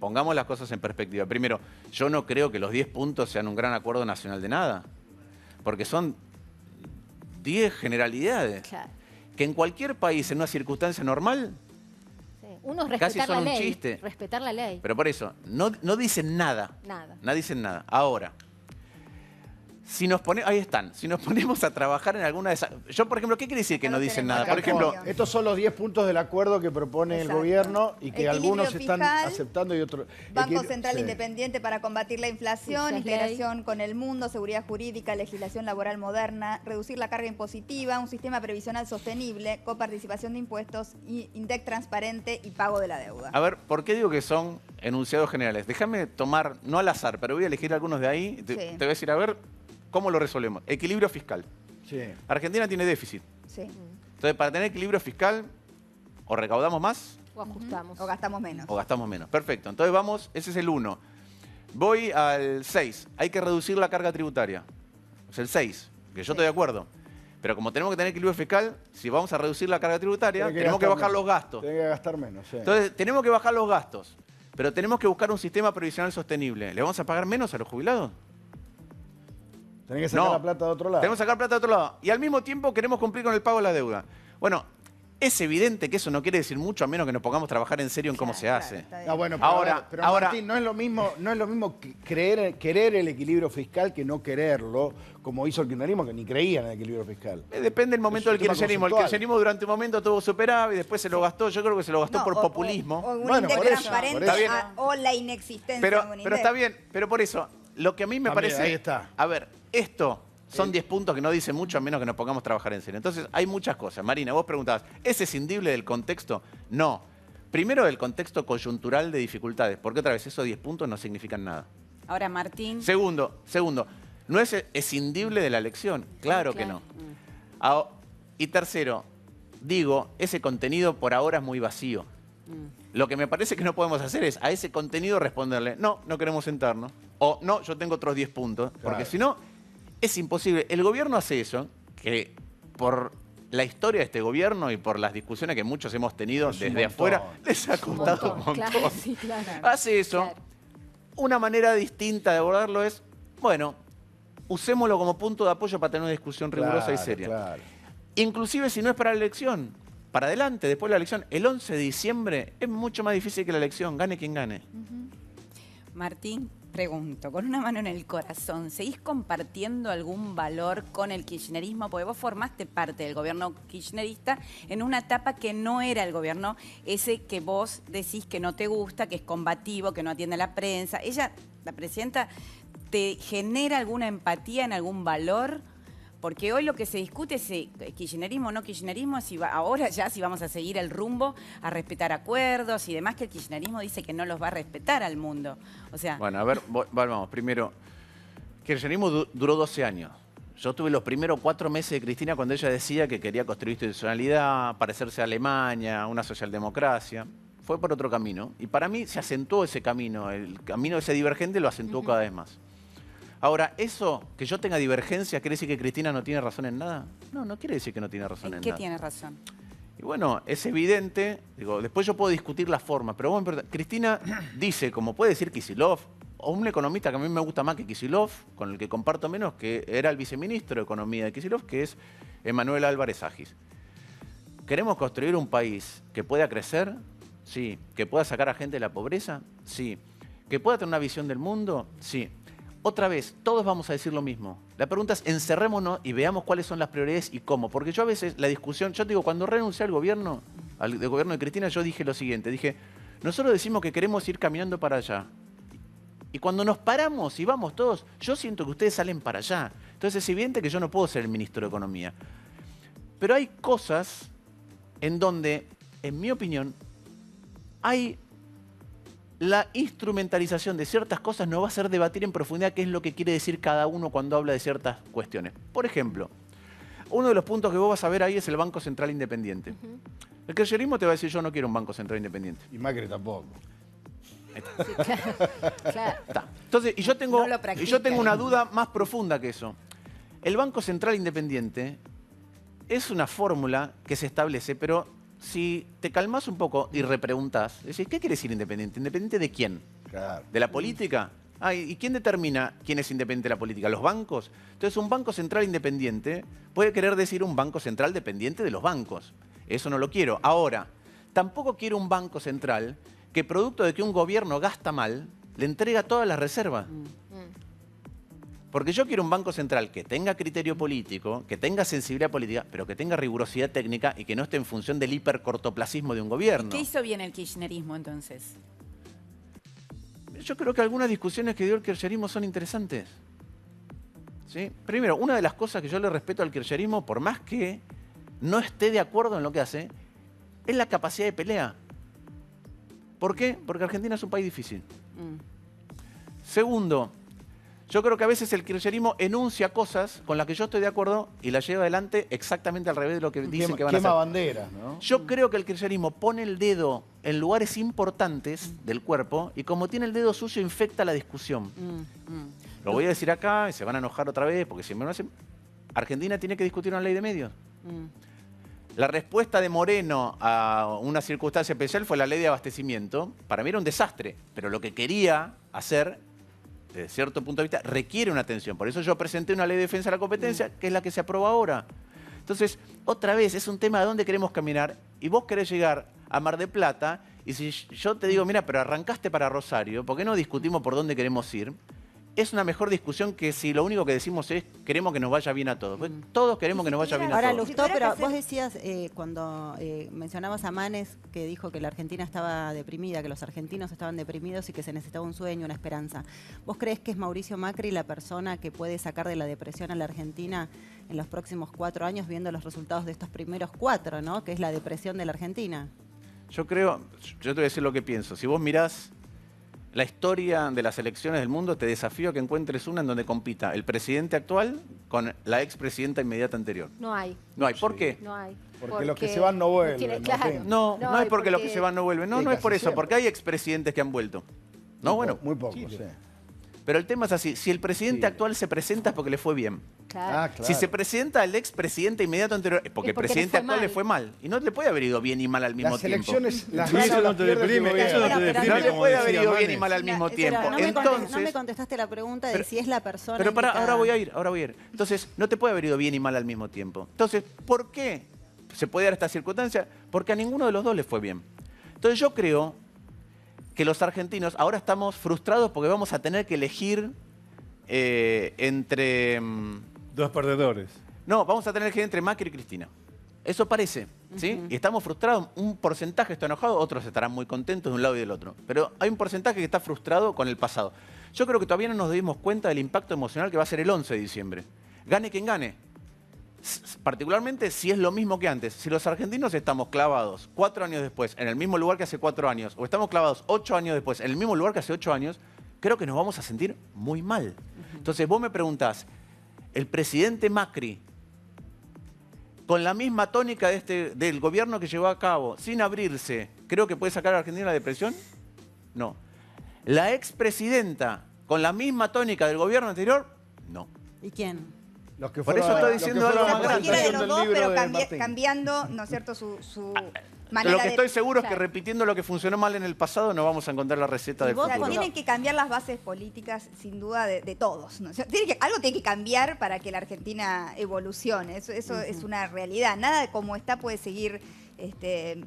pongamos las cosas en perspectiva. Primero, yo no creo que los 10 puntos sean un gran acuerdo nacional de nada, porque son 10 generalidades. Claro. Que en cualquier país, en una circunstancia normal, Sí. Uno es casi respetar son la un ley. chiste. Respetar la ley. Pero por eso, no dicen nada. Nada. No dicen nada. Ahora, ahí están. Si nos ponemos a trabajar en alguna de esas... Yo, por ejemplo, ¿qué quiere decir que no dicen nada? Por ejemplo... Estos son los 10 puntos del acuerdo que propone el gobierno y que Equilibrio algunos están fiscal, aceptando y otros... Banco Central Independiente para combatir la inflación, Esa es integración con el mundo, seguridad jurídica, legislación laboral moderna, reducir la carga impositiva, un sistema previsional sostenible, coparticipación de impuestos, INDEC transparente y pago de la deuda. A ver, ¿por qué digo que son enunciados generales? Déjame tomar, no al azar, pero voy a elegir algunos de ahí. Te voy a decir, a ver, ¿cómo lo resolvemos? Equilibrio fiscal. Sí. Argentina tiene déficit. Sí. Entonces, para tener equilibrio fiscal, o recaudamos más O ajustamos. O gastamos menos. o gastamos menos. Perfecto. Entonces vamos, ese es el 1. Voy al 6. Hay que reducir la carga tributaria. Es el 6, que yo estoy de acuerdo. Pero como tenemos que tener equilibrio fiscal, si vamos a reducir la carga tributaria, tenemos que bajar los gastos. Tiene que gastar menos, sí. Entonces, tenemos que bajar los gastos. Pero tenemos que buscar un sistema previsional sostenible. ¿Le vamos a pagar menos a los jubilados? Tenés que sacar la plata de otro lado. Tenemos que sacar plata de otro lado. Y al mismo tiempo queremos cumplir con el pago de la deuda. Bueno, es evidente que eso no quiere decir mucho a menos que nos pongamos a trabajar en serio en cómo se hace. No, bueno, pero Martín, no es lo mismo querer el equilibrio fiscal que no quererlo, como hizo el kirchnerismo, que ni creía en el equilibrio fiscal. Depende del momento del kirchnerismo. El kirchnerismo durante un momento tuvo superávit y después se lo gastó. Yo creo que se lo gastó por populismo. O un INDEC transparente está bien. o la inexistencia Pero, de un INDEC. pero está bien, pero por eso, lo que a mí me También, parece... ahí está. A ver, esto... Son 10 puntos que no dicen mucho a menos que nos pongamos a trabajar en serio. Entonces, hay muchas cosas. Marina, vos preguntabas, ¿es escindible del contexto? No. Primero, del contexto coyuntural de dificultades, porque otra vez esos 10 puntos no significan nada. Ahora, Martín. Segundo, ¿no es escindible de la elección? Claro que no. Y tercero, digo, ese contenido por ahora es muy vacío. Lo que me parece que no podemos hacer es a ese contenido responderle, no queremos sentarnos. O no, yo tengo otros 10 puntos. Claro. Porque si no... Es imposible. El gobierno hace eso, que por la historia de este gobierno y por las discusiones que muchos hemos tenido desde afuera, les ha costado un montón. Claro, sí, claro. Hace eso. Claro. Una manera distinta de abordarlo es, bueno, usémoslo como punto de apoyo para tener una discusión rigurosa y seria. Claro. Inclusive si no es para la elección, para adelante, después de la elección, el 11 de diciembre es mucho más difícil que la elección, gane quien gane. Martín, pregunto, con una mano en el corazón, ¿seguís compartiendo algún valor con el kirchnerismo? Porque vos formaste parte del gobierno kirchnerista en una etapa que no era el gobierno ese que vos decís que no te gusta, que es combativo, que no atiende a la prensa. Ella, la presidenta, ¿te genera alguna empatía en algún valor? Porque hoy lo que se discute es kirchnerismo o no kirchnerismo, ahora ya si vamos a seguir el rumbo, a respetar acuerdos y demás, que el kirchnerismo dice que no los va a respetar al mundo. O sea... Bueno, a ver, vamos, primero, kirchnerismo duró 12 años. Yo tuve los primeros 4 meses de Cristina cuando ella decía que quería construir institucionalidad, parecerse a Alemania, una socialdemocracia. Fue por otro camino. Y para mí se acentuó ese camino, el camino de ese divergente lo acentuó cada vez más. Ahora, ¿eso, que yo tenga divergencia, quiere decir que Cristina no tiene razón en nada? No, no quiere decir que no tiene razón en nada. ¿En qué tiene razón? Y bueno, es evidente, digo, después yo puedo discutir la forma, pero bueno, Cristina dice, como puede decir Kicillof, o un economista que a mí me gusta más que Kicillof, con el que comparto menos, que era el viceministro de Economía de Kicillof, que es Emanuel Álvarez Agis. ¿Queremos construir un país que pueda crecer? Sí. ¿Que pueda sacar a gente de la pobreza? Sí. ¿Que pueda tener una visión del mundo? Sí. Otra vez, todos vamos a decir lo mismo. La pregunta es, encerrémonos y veamos cuáles son las prioridades y cómo. Porque yo a veces, la discusión, yo te digo, cuando renuncié al gobierno de Cristina, yo dije lo siguiente, dije, nosotros decimos que queremos ir caminando para allá. Y cuando nos paramos y vamos todos, yo siento que ustedes salen para allá. Entonces es evidente que yo no puedo ser el ministro de Economía. Pero hay cosas en donde, en mi opinión, hay... La instrumentalización de ciertas cosas nos va a hacer debatir en profundidad qué es lo que quiere decir cada uno cuando habla de ciertas cuestiones. Por ejemplo, uno de los puntos que vos vas a ver ahí es el Banco Central Independiente. El kirchnerismo te va a decir, yo no quiero un Banco Central Independiente. Y Macri tampoco. Sí, claro. Entonces, y yo tengo una duda más profunda que eso. El Banco Central Independiente es una fórmula que se establece, pero... Si te calmas un poco y repreguntás, decís, ¿qué quiere decir independiente? ¿Independiente de quién? Claro. ¿De la política? ¿Y quién determina quién es independiente de la política? ¿Los bancos? Entonces, un banco central independiente puede querer decir un banco central dependiente de los bancos. Eso no lo quiero. Ahora, tampoco quiero un banco central que, producto de que un gobierno gasta mal, le entrega todas las reservas. Porque yo quiero un banco central que tenga criterio político, que tenga sensibilidad política, pero que tenga rigurosidad técnica y que no esté en función del hipercortoplacismo de un gobierno. ¿Qué hizo bien el kirchnerismo entonces? Yo creo que algunas discusiones que dio el kirchnerismo son interesantes. ¿Sí? Primero, una de las cosas que yo le respeto al kirchnerismo, por más que no esté de acuerdo en lo que hace, es la capacidad de pelea. ¿Por qué? Porque Argentina es un país difícil. Segundo, yo creo que a veces el kirchnerismo enuncia cosas con las que yo estoy de acuerdo y las lleva adelante exactamente al revés de lo que dicen que van a hacer. Quema banderas, ¿no? Yo creo que el kirchnerismo pone el dedo en lugares importantes del cuerpo y como tiene el dedo sucio infecta la discusión. Lo voy a decir acá y se van a enojar otra vez porque si me lo hacen... Argentina tiene que discutir una ley de medios. La respuesta de Moreno a una circunstancia especial fue la ley de abastecimiento. Para mí era un desastre, pero lo que quería hacer... desde cierto punto de vista, requiere una atención. Por eso yo presenté una ley de defensa de la competencia, que es la que se aprueba ahora. Entonces, otra vez, es un tema de dónde queremos caminar y vos querés llegar a Mar del Plata y si yo te digo, mira, pero arrancaste para Rosario, ¿por qué no discutimos por dónde queremos ir? Es una mejor discusión que si lo único que decimos es queremos que nos vaya bien a todos. Pues todos queremos que nos vaya bien a Ahora, todos. Lustó, pero vos decías cuando mencionabas a Manes que dijo que la Argentina estaba deprimida, que los argentinos estaban deprimidos y que se necesitaba un sueño, una esperanza. ¿Vos creés que es Mauricio Macri la persona que puede sacar de la depresión a la Argentina en los próximos 4 años, viendo los resultados de estos primeros 4, ¿no? Que es la depresión de la Argentina. Yo creo, yo te voy a decir lo que pienso. Si vos mirás la historia de las elecciones del mundo, te desafío a que encuentres una en donde compita el presidente actual con la expresidenta inmediata anterior. No hay. No hay. ¿Por qué? No hay. Porque los que se van no vuelven. Claro. No es porque los que se van no vuelven. No Sí, es casi por eso, siempre. porque hay expresidentes que han vuelto. No, bueno. Muy poco, Chile. sí. Pero el tema es así, si el presidente Sí. actual se presenta es porque le fue bien. Claro. Ah, claro. Si se presenta el expresidente inmediato anterior, es porque el porque le presidente fue actual mal. le fue mal. Y no le puede haber ido bien y mal al mismo Las tiempo. elecciones, las Sí, ganas eso no las te pierde el deprime, gobierno. eso no te Pero deprime, No le como puede haber decía ido bien y Manes. mal al mismo Pero tiempo. no me Entonces, contestaste la pregunta de Pero- si es la persona pero para, indicada. ahora voy a ir. Entonces, no te puede haber ido bien y mal al mismo tiempo. Entonces, ¿por qué se puede dar esta circunstancia? Porque a ninguno de los dos le fue bien. Entonces, yo creo que los argentinos ahora estamos frustrados porque vamos a tener que elegir entre... Dos perdedores. No, vamos a tener que elegir entre Macri y Cristina. Eso parece, ¿sí? Y estamos frustrados. Un porcentaje está enojado, otros estarán muy contentos de un lado y del otro. Pero hay un porcentaje que está frustrado con el pasado. Yo creo que todavía no nos dimos cuenta del impacto emocional que va a ser el 11 de diciembre. Gane quien gane. Particularmente si es lo mismo que antes. Si los argentinos estamos clavados 4 años después en el mismo lugar que hace 4 años, o estamos clavados 8 años después en el mismo lugar que hace 8 años, creo que nos vamos a sentir muy mal. Entonces vos me preguntás, el presidente Macri, con la misma tónica del gobierno que llevó a cabo, sin abrirse, ¿creo que puede sacar a Argentina de la depresión? No. La expresidenta, con la misma tónica del gobierno anterior, no. ¿Y quién? Los que Por eso estoy diciendo algo más grande. Cualquiera de los del dos, libro pero de Martín. cambiando, ¿no es cierto?, su manera Lo que estoy de... seguro es que Claro. repitiendo lo que funcionó mal en el pasado no vamos a encontrar la receta del vos O sea, futuro. tienen que cambiar las bases políticas, sin duda, de todos, ¿no? O sea, algo tiene que cambiar para que la Argentina evolucione. Eso es una realidad. Nada de como está puede seguir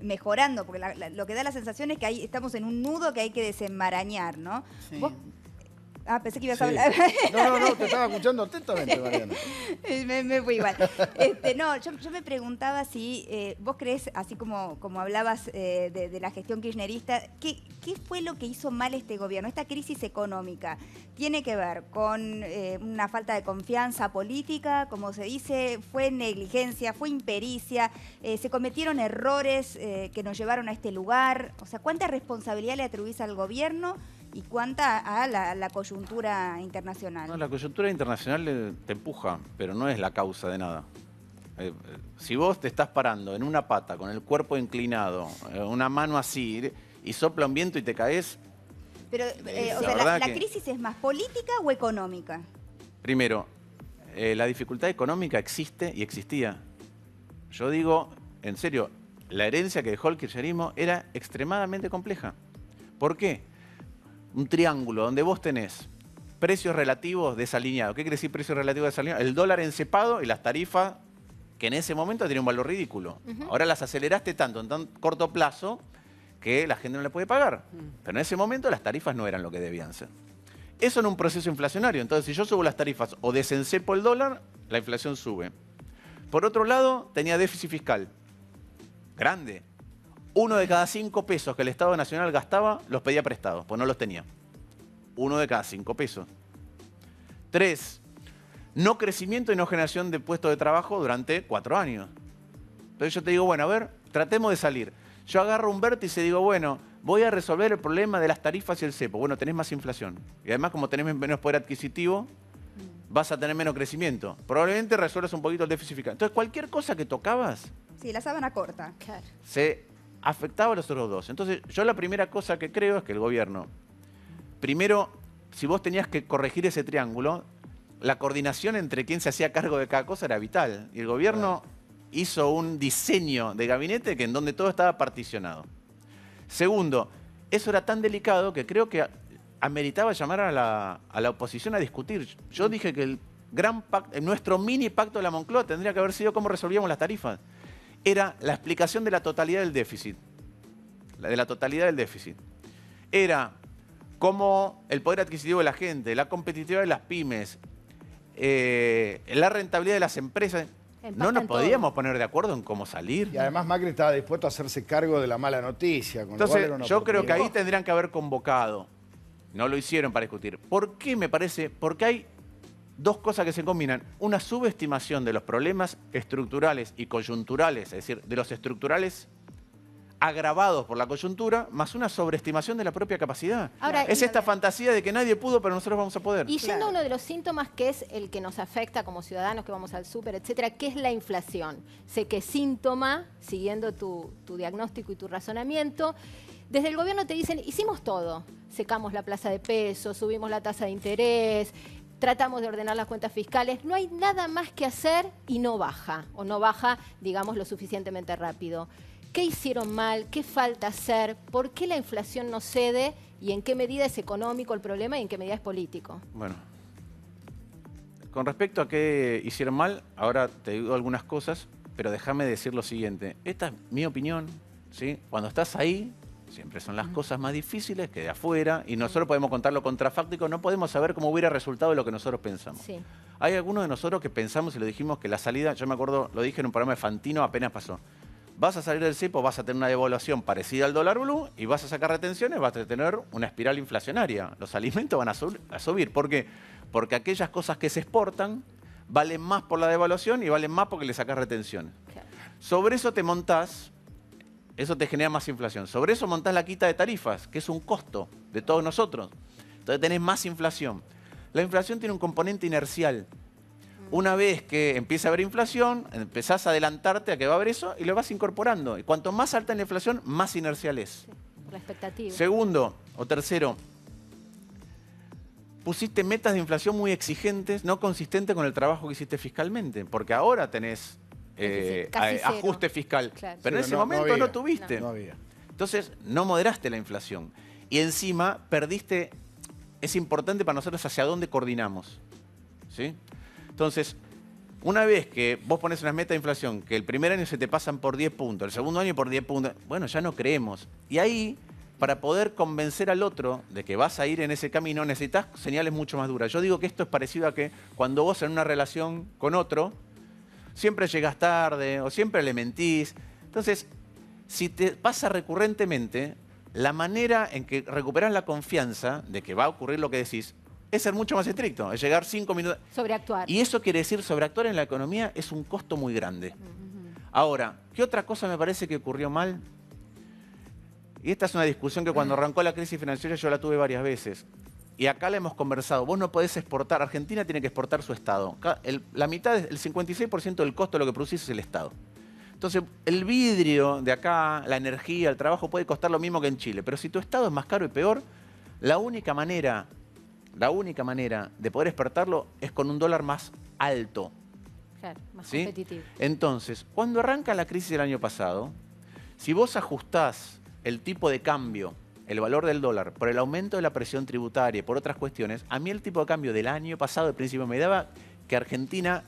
mejorando, porque lo que da la sensación es que ahí estamos en un nudo que hay que desenmarañar, ¿no? Sí. Vos- pensé que ibas Sí. a hablar. No, te estaba escuchando atentamente, Mariana. Me fui igual. No, yo me preguntaba si vos creés, así como hablabas de la gestión kirchnerista, ¿qué fue lo que hizo mal este gobierno? Esta crisis económica tiene que ver con una falta de confianza política, como se dice, fue negligencia, fue impericia, se cometieron errores que nos llevaron a este lugar. O sea, ¿cuánta responsabilidad le atribuís al gobierno y cuánta a la coyuntura internacional? No, la coyuntura internacional te empuja, pero no es la causa de nada. Si vos te estás parando en una pata, con el cuerpo inclinado, una mano así, y sopla un viento y te caes, Pero, La o sea, verdad ¿la que- crisis es más política o económica? primero, la dificultad económica existe y existía. Yo digo, en serio, la herencia que dejó el kirchnerismo era extremadamente compleja. ¿Por qué? Un triángulo donde vos tenés precios relativos desalineados. ¿Qué quiere decir precios relativos desalineados? El dólar encepado y las tarifas que en ese momento tenían un valor ridículo. Ahora las aceleraste tanto en tan corto plazo que la gente no le puede pagar. Pero en ese momento las tarifas no eran lo que debían ser. Eso en un proceso inflacionario. Entonces, si yo subo las tarifas o desencepo el dólar, la inflación sube. Por otro lado, tenía déficit fiscal grande. 1 de cada 5 pesos que el Estado Nacional gastaba los pedía prestados, pues no los tenía. 1 de cada 5 pesos. 3, no crecimiento y no generación de puestos de trabajo durante 4 años. Entonces yo te digo, bueno, a ver, tratemos de salir. Yo agarro un vértice y digo, bueno, voy a resolver el problema de las tarifas y el cepo. Bueno, tenés más inflación. Y además, como tenés menos poder adquisitivo, vas a tener menos crecimiento. Probablemente resuelvas un poquito el déficit fiscal. Entonces, cualquier cosa que tocabas Sí, la sábana corta. Claro. se afectaba a los otros dos. Entonces, yo la primera cosa que creo es que el gobierno, primero, si vos tenías que corregir ese triángulo, la coordinación entre quién se hacía cargo de cada cosa era vital. Y el gobierno hizo un diseño de gabinete que en donde todo estaba particionado. Segundo, eso era tan delicado que creo que ameritaba llamar a la oposición a discutir. Yo dije que el gran pacto, nuestro mini pacto de la Moncloa tendría que haber sido cómo resolvíamos las tarifas. Era la explicación de la totalidad del déficit. De la totalidad del déficit. Era cómo el poder adquisitivo de la gente, la competitividad de las pymes, la rentabilidad de las empresas. No nos Empatan podíamos todo. poner de acuerdo en cómo salir. Y además Macri estaba dispuesto a hacerse cargo de la mala noticia. Con lo cual Entonces, era una yo creo que ahí oportunidad. tendrían que haber convocado. No lo hicieron para discutir. ¿Por qué me parece? Porque hay dos cosas que se combinan. Una subestimación de los problemas estructurales y coyunturales, es decir, de los estructurales agravados por la coyuntura, más una sobreestimación de la propia capacidad. Ahora, Es esta fantasía de que nadie pudo, pero nosotros vamos a poder. Y yendo Claro. a uno de los síntomas que es el que nos afecta como ciudadanos, que vamos al súper, etcétera, que es la inflación. Sé que síntoma, siguiendo tu diagnóstico y tu razonamiento, desde el gobierno te dicen, hicimos todo. Secamos la plaza de pesos, subimos la tasa de interés, tratamos de ordenar las cuentas fiscales. No hay nada más que hacer y no baja, o no baja, digamos, lo suficientemente rápido. ¿Qué hicieron mal? ¿Qué falta hacer? ¿Por qué la inflación no cede? ¿Y en qué medida es económico el problema y en qué medida es político? Bueno, con respecto a qué hicieron mal, ahora te digo algunas cosas, pero déjame decir lo siguiente. Esta es mi opinión, ¿sí? Cuando estás ahí, Siempre son las cosas más difíciles que de afuera y nosotros podemos contar lo contrafáctico, no podemos saber cómo hubiera resultado de lo que nosotros pensamos. Sí. Hay algunos de nosotros que pensamos y lo dijimos que la salida, yo me acuerdo, lo dije en un programa de Fantino, apenas pasó. Vas a salir del cepo, vas a tener una devaluación parecida al dólar blue y vas a sacar retenciones, vas a tener una espiral inflacionaria. Los alimentos van a subir. ¿Por qué? Porque aquellas cosas que se exportan valen más por la devaluación y valen más porque le sacas retenciones. Claro. Sobre eso te montás, eso te genera más inflación. Sobre eso montás la quita de tarifas, que es un costo de todos nosotros. Entonces tenés más inflación. La inflación tiene un componente inercial. Una vez que empieza a haber inflación, empezás a adelantarte a que va a haber eso y lo vas incorporando. Y cuanto más alta es la inflación, más inercial es. Sí, por la expectativa. Segundo o tercero, pusiste metas de inflación muy exigentes, no consistentes con el trabajo que hiciste fiscalmente. Porque ahora tenés Casi cero. ajuste fiscal. Claro. Pero en Sí, ese no momento había. no tuviste. No había. Entonces, no moderaste la inflación. Y encima perdiste, es importante para nosotros hacia dónde coordinamos. ¿Sí? Entonces, una vez que vos pones unas metas de inflación, que el primer año se te pasan por 10 puntos, el segundo año por 10 puntos, bueno, ya no creemos. Y ahí, para poder convencer al otro de que vas a ir en ese camino, necesitas señales mucho más duras. Yo digo que esto es parecido a que cuando vos en una relación con otro, siempre llegas tarde o siempre le mentís. Entonces, si te pasa recurrentemente, la manera en que recuperas la confianza de que va a ocurrir lo que decís es ser mucho más estricto, es llegar 5 minutos. Sobreactuar. Y eso quiere decir, sobreactuar en la economía es un costo muy grande. Ahora, ¿qué otra cosa me parece que ocurrió mal? Y esta es una discusión que cuando arrancó la crisis financiera yo la tuve varias veces. Y acá la hemos conversado. Vos no podés exportar, Argentina tiene que exportar su Estado. La mitad, el 56% del costo de lo que producís es el Estado. Entonces, el vidrio de acá, la energía, el trabajo puede costar lo mismo que en Chile. Pero si tu Estado es más caro y peor, la única manera de poder exportarlo es con un dólar más alto. Claro, más ¿Sí? competitivo. Entonces, cuando arranca la crisis del año pasado, si vos ajustás el tipo de cambio, el valor del dólar, por el aumento de la presión tributaria y por otras cuestiones, a mí el tipo de cambio del año pasado, al principio, me daba que Argentina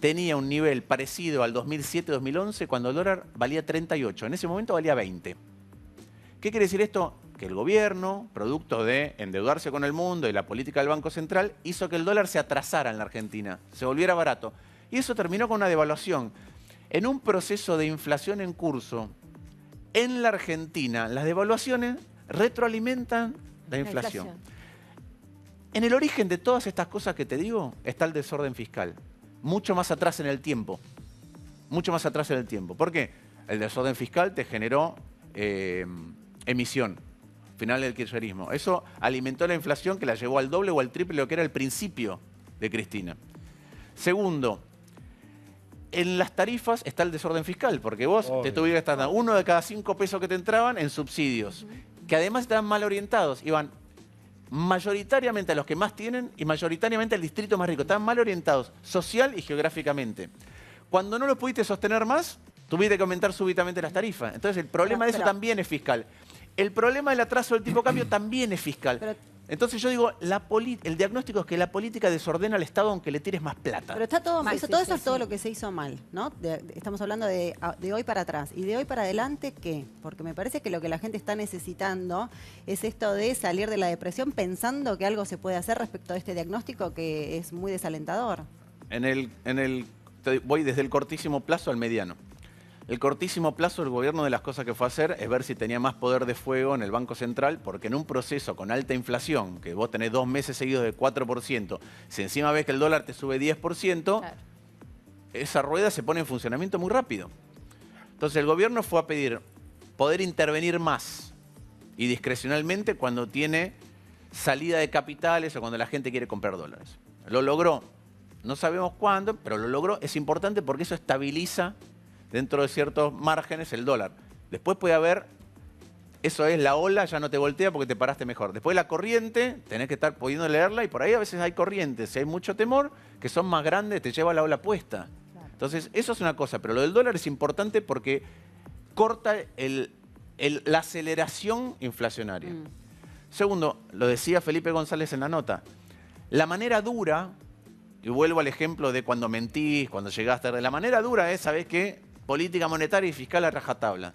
tenía un nivel parecido al 2007-2011, cuando el dólar valía 38. En ese momento valía 20. ¿Qué quiere decir esto? Que el gobierno, producto de endeudarse con el mundo y la política del Banco Central, hizo que el dólar se atrasara en la Argentina, se volviera barato. Y eso terminó con una devaluación. En un proceso de inflación en curso, en la Argentina, las devaluaciones retroalimentan la inflación. En el origen de todas estas cosas que te digo está el desorden fiscal. Mucho más atrás en el tiempo. Mucho más atrás en el tiempo. ¿Por qué? El desorden fiscal te generó emisión. Final del kirchnerismo. Eso alimentó la inflación que la llevó al doble o al triple de lo que era el principio de Cristina. Segundo, en las tarifas está el desorden fiscal, porque vos te tuvieras que estar dando 1 de cada 5 pesos que te entraban en subsidios, que además estaban mal orientados, iban mayoritariamente a los que más tienen y mayoritariamente al distrito más rico, estaban mal orientados social y geográficamente. Cuando no lo pudiste sostener más, tuviste que aumentar súbitamente las tarifas. Entonces el problema de eso también es fiscal. El problema del atraso del tipo de cambio también es fiscal. Entonces yo digo, el diagnóstico es que la política desordena al Estado aunque le tires más plata. Pero está todo mal, Sí, todo sí, eso es sí, todo sí. lo que se hizo mal, ¿no? Estamos hablando de hoy para atrás. ¿Y de hoy para adelante qué? Porque me parece que lo que la gente está necesitando es esto de salir de la depresión pensando que algo se puede hacer respecto a este diagnóstico que es muy desalentador. Voy desde el cortísimo plazo al mediano. El cortísimo plazo, el gobierno de las cosas que fue a hacer es ver si tenía más poder de fuego en el Banco Central, porque en un proceso con alta inflación, que vos tenés 2 meses seguidos de 4%, si encima ves que el dólar te sube 10%, Claro. esa rueda se pone en funcionamiento muy rápido. Entonces el gobierno fue a pedir poder intervenir más y discrecionalmente cuando tiene salida de capitales o cuando la gente quiere comprar dólares. Lo logró. No sabemos cuándo, pero lo logró. Es importante porque eso estabiliza dentro de ciertos márgenes el dólar. Después puede haber, eso es la ola, ya no te voltea porque te paraste mejor. Después la corriente, tenés que estar pudiendo leerla y por ahí a veces hay corrientes, si hay mucho temor, que son más grandes, te lleva la ola puesta. Claro. Entonces eso es una cosa, pero lo del dólar es importante porque corta la aceleración inflacionaria. Segundo, lo decía Felipe González en la nota, la manera dura, y vuelvo al ejemplo de cuando mentís, cuando llegás tarde, la manera dura es, ¿sabés qué? Política monetaria y fiscal a rajatabla.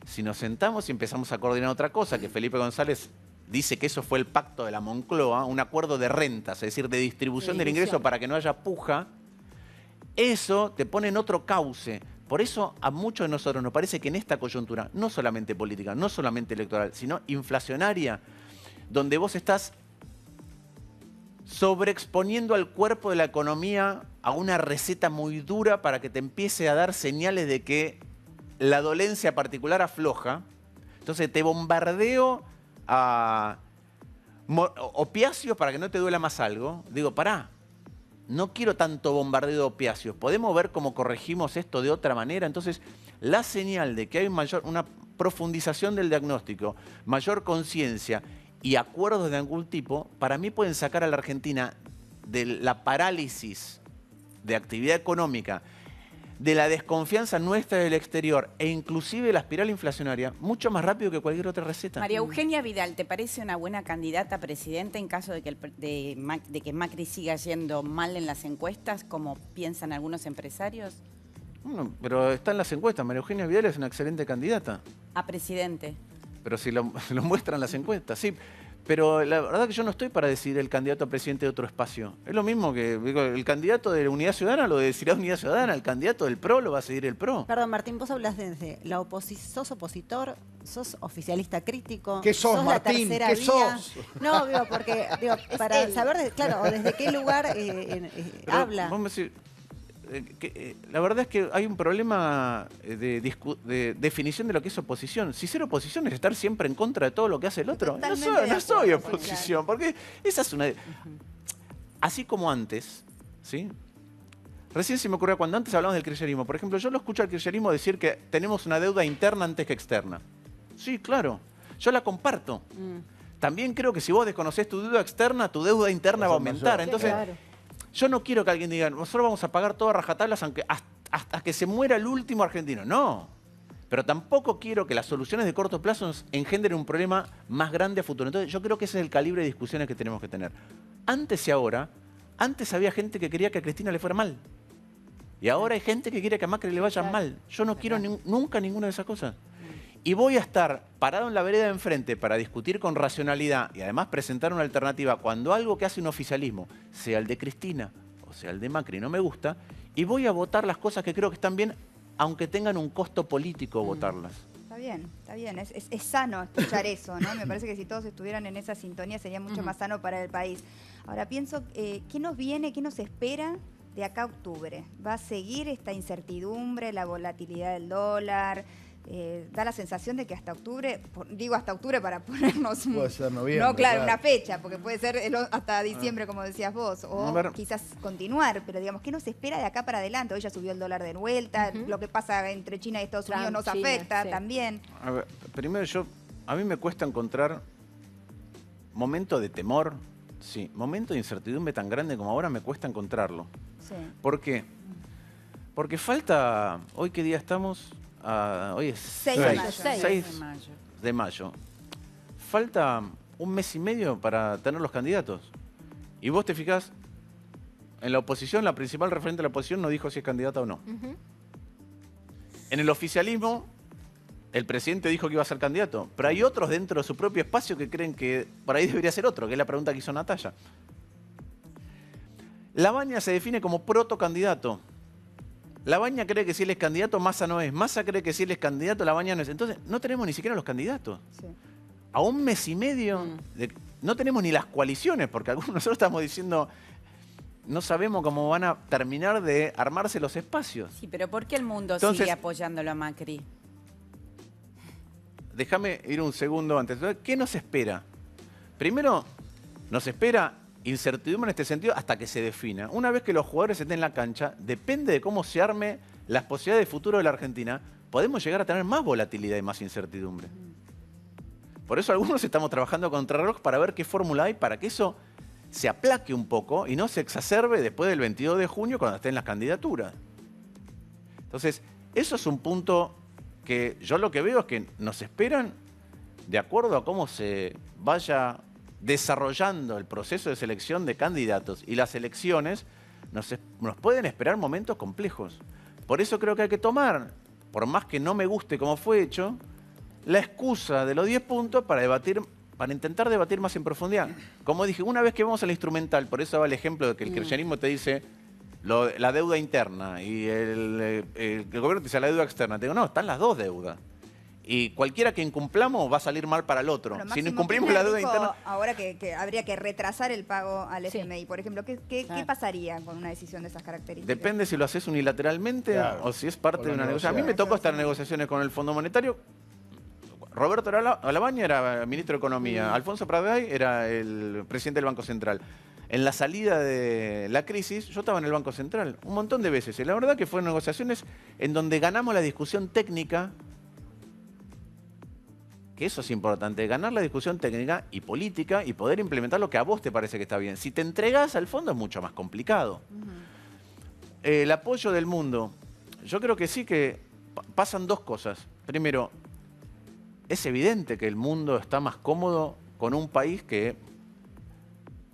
si nos sentamos y empezamos a coordinar otra cosa, que Felipe González dice que eso fue el pacto de la Moncloa, un acuerdo de rentas, es decir, de distribución del ingreso para que no haya puja, eso te pone en otro cauce. Por eso a muchos de nosotros nos parece que en esta coyuntura, no solamente política, no solamente electoral, sino inflacionaria, donde vos estás sobreexponiendo al cuerpo de la economía a una receta muy dura para que te empiece a dar señales de que la dolencia particular afloja. Entonces te bombardeo a opiáceos para que no te duela más algo. Digo, pará, no quiero tanto bombardeo de opiáceos. ¿Podemos ver cómo corregimos esto de otra manera? Entonces, la señal de que hay una profundización del diagnóstico, mayor conciencia y acuerdos de algún tipo, para mí pueden sacar a la Argentina de la parálisis de actividad económica, de la desconfianza nuestra del exterior e inclusive la espiral inflacionaria mucho más rápido que cualquier otra receta. María Eugenia Vidal, ¿te parece una buena candidata a presidenta en caso de que Macri siga yendo mal en las encuestas, como piensan algunos empresarios? Bueno, pero está en las encuestas. María Eugenia Vidal es una excelente candidata. A presidente. Pero si lo muestran las encuestas, sí. Pero la verdad que yo no estoy para decidir el candidato a presidente de otro espacio. Es lo mismo que digo, el candidato de la Unidad Ciudadana lo decidirá Unidad Ciudadana, el candidato del PRO lo va a seguir el PRO. Perdón, Martín, vos hablas desde sos opositor, sos oficialista crítico. ¿Qué sos, Martín? La tercera ¿Qué vía. sos? No, digo, porque para saber, claro, desde qué lugar Pero habla. vos me decís, la verdad es que hay un problema de definición de lo que es oposición. Si ser oposición es estar siempre en contra de todo lo que hace el otro. No soy oposición, porque esa es una... Así como antes, ¿sí? Recién se me ocurrió cuando antes hablamos del kirchnerismo. Por ejemplo, yo lo escucho al kirchnerismo decir que tenemos una deuda interna antes que externa. Sí, claro. Yo la comparto. También creo que si vos desconocés tu deuda externa, tu deuda interna va a aumentar. Entonces... Yo no quiero que alguien diga, nosotros vamos a pagar todo a rajatablas hasta que se muera el último argentino. No. Pero tampoco quiero que las soluciones de corto plazo nos engendren un problema más grande a futuro. Entonces yo creo que ese es el calibre de discusiones que tenemos que tener. Antes y ahora, antes había gente que quería que a Cristina le fuera mal. Y ahora hay gente que quiere que a Macri le vaya mal. Yo no quiero nunca ninguna de esas cosas. Y voy a estar parado en la vereda de enfrente para discutir con racionalidad y además presentar una alternativa cuando algo que hace un oficialismo, sea el de Cristina o sea el de Macri, no me gusta, y voy a votar las cosas que creo que están bien, aunque tengan un costo político votarlas. Está bien. Es sano escuchar eso, ¿no? Me parece que si todos estuvieran en esa sintonía sería mucho más sano para el país. Ahora pienso, ¿qué nos viene, qué nos espera de acá a octubre? ¿Va a seguir esta incertidumbre, la volatilidad del dólar? Da la sensación de que hasta octubre, digo hasta octubre para ponernos puede ser noviembre, no, claro, una fecha, porque puede ser hasta diciembre, como decías vos, o quizás continuar, pero digamos, ¿qué nos espera de acá para adelante? Hoy ya subió el dólar de vuelta, lo que pasa entre China y Estados Unidos nos afecta también. A ver, primero a mí me cuesta encontrar momentos de temor, sí, momentos de incertidumbre tan grande como ahora me cuesta encontrarlo. Sí. ¿Por qué? Porque falta, ¿hoy qué día estamos? Hoy es 6 de mayo. Falta un mes y medio para tener los candidatos. Y vos te fijás, en la oposición, la principal referente de la oposición no dijo si es candidata o no. En el oficialismo, el presidente dijo que iba a ser candidato. Pero hay otros dentro de su propio espacio que creen que por ahí debería ser otro, que es la pregunta que hizo Natalia. Labaña se define como protocandidato. Labaña cree que si él es candidato, Massa no es. Massa cree que si él es candidato, Labaña no es. Entonces, no tenemos ni siquiera los candidatos. Sí. A un mes y medio, no tenemos ni las coaliciones, porque algunos nosotros estamos diciendo, no sabemos cómo van a terminar de armarse los espacios. Sí, pero ¿por qué el mundo sigue apoyándolo a Macri? Déjame ir un segundo antes. ¿Qué nos espera? Primero, nos espera incertidumbre en este sentido hasta que se defina. Una vez que los jugadores estén en la cancha, depende de cómo se arme las posibilidades de futuro de la Argentina, podemos llegar a tener más volatilidad y más incertidumbre. Por eso algunos estamos trabajando contra reloj para ver qué fórmula hay para que eso se aplaque un poco y no se exacerbe después del 22 de junio cuando estén las candidaturas. Entonces, eso es un punto que yo lo que veo es que nos esperan, de acuerdo a cómo se vaya desarrollando el proceso de selección de candidatos y las elecciones, nos pueden esperar momentos complejos. Por eso creo que hay que tomar, por más que no me guste cómo fue hecho, la excusa de los 10 puntos para debatir, para intentar debatir más en profundidad. Como dije, una vez que vamos al instrumental, por eso va el ejemplo de que el kirchnerismo te dice la deuda interna y el gobierno te dice la deuda externa. Te digo, no, están las dos deudas. Y cualquiera que incumplamos va a salir mal para el otro. Bueno, si no Máximo incumplimos Kirchner la deuda dijo interna... ahora que habría que retrasar el pago al Sí. FMI, por ejemplo. ¿Qué pasaría con una decisión de esas características? Depende si lo haces unilateralmente Claro. o si es parte O de lo una negociación. A mí me negociás. tocó estar en negociaciones con el Fondo Monetario. Roberto Alabaña era ministro de Economía. Alfonso Pradey era el presidente del Banco Central. En la salida de la crisis, yo estaba en el Banco Central un montón de veces. Y la verdad que fueron negociaciones en donde ganamos la discusión técnica, que eso es importante, ganar la discusión técnica y política y poder implementar lo que a vos te parece que está bien. Si te entregás al fondo es mucho más complicado. El apoyo del mundo. Yo creo que sí que pasan dos cosas. Primero, es evidente que el mundo está más cómodo con un país que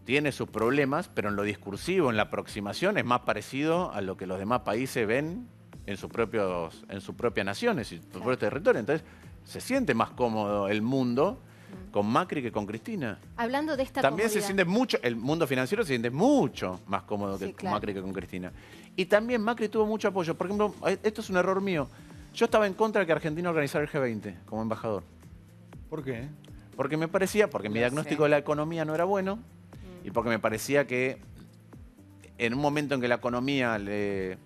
tiene sus problemas, pero en lo discursivo, en la aproximación, es más parecido a lo que los demás países ven en sus propias naciones y su propio territorio. Entonces, se siente más cómodo el mundo con Macri que con Cristina. Hablando de esta También se comodidad. siente mucho, el mundo financiero se siente mucho más cómodo Sí, que claro. Macri que con Cristina. Y también Macri tuvo mucho apoyo. Por ejemplo, esto es un error mío. Yo estaba en contra de que Argentina organizara el G20 como embajador. ¿Por qué? Porque me parecía, porque mi diagnóstico de la economía no era bueno y porque me parecía que en un momento en que la economía le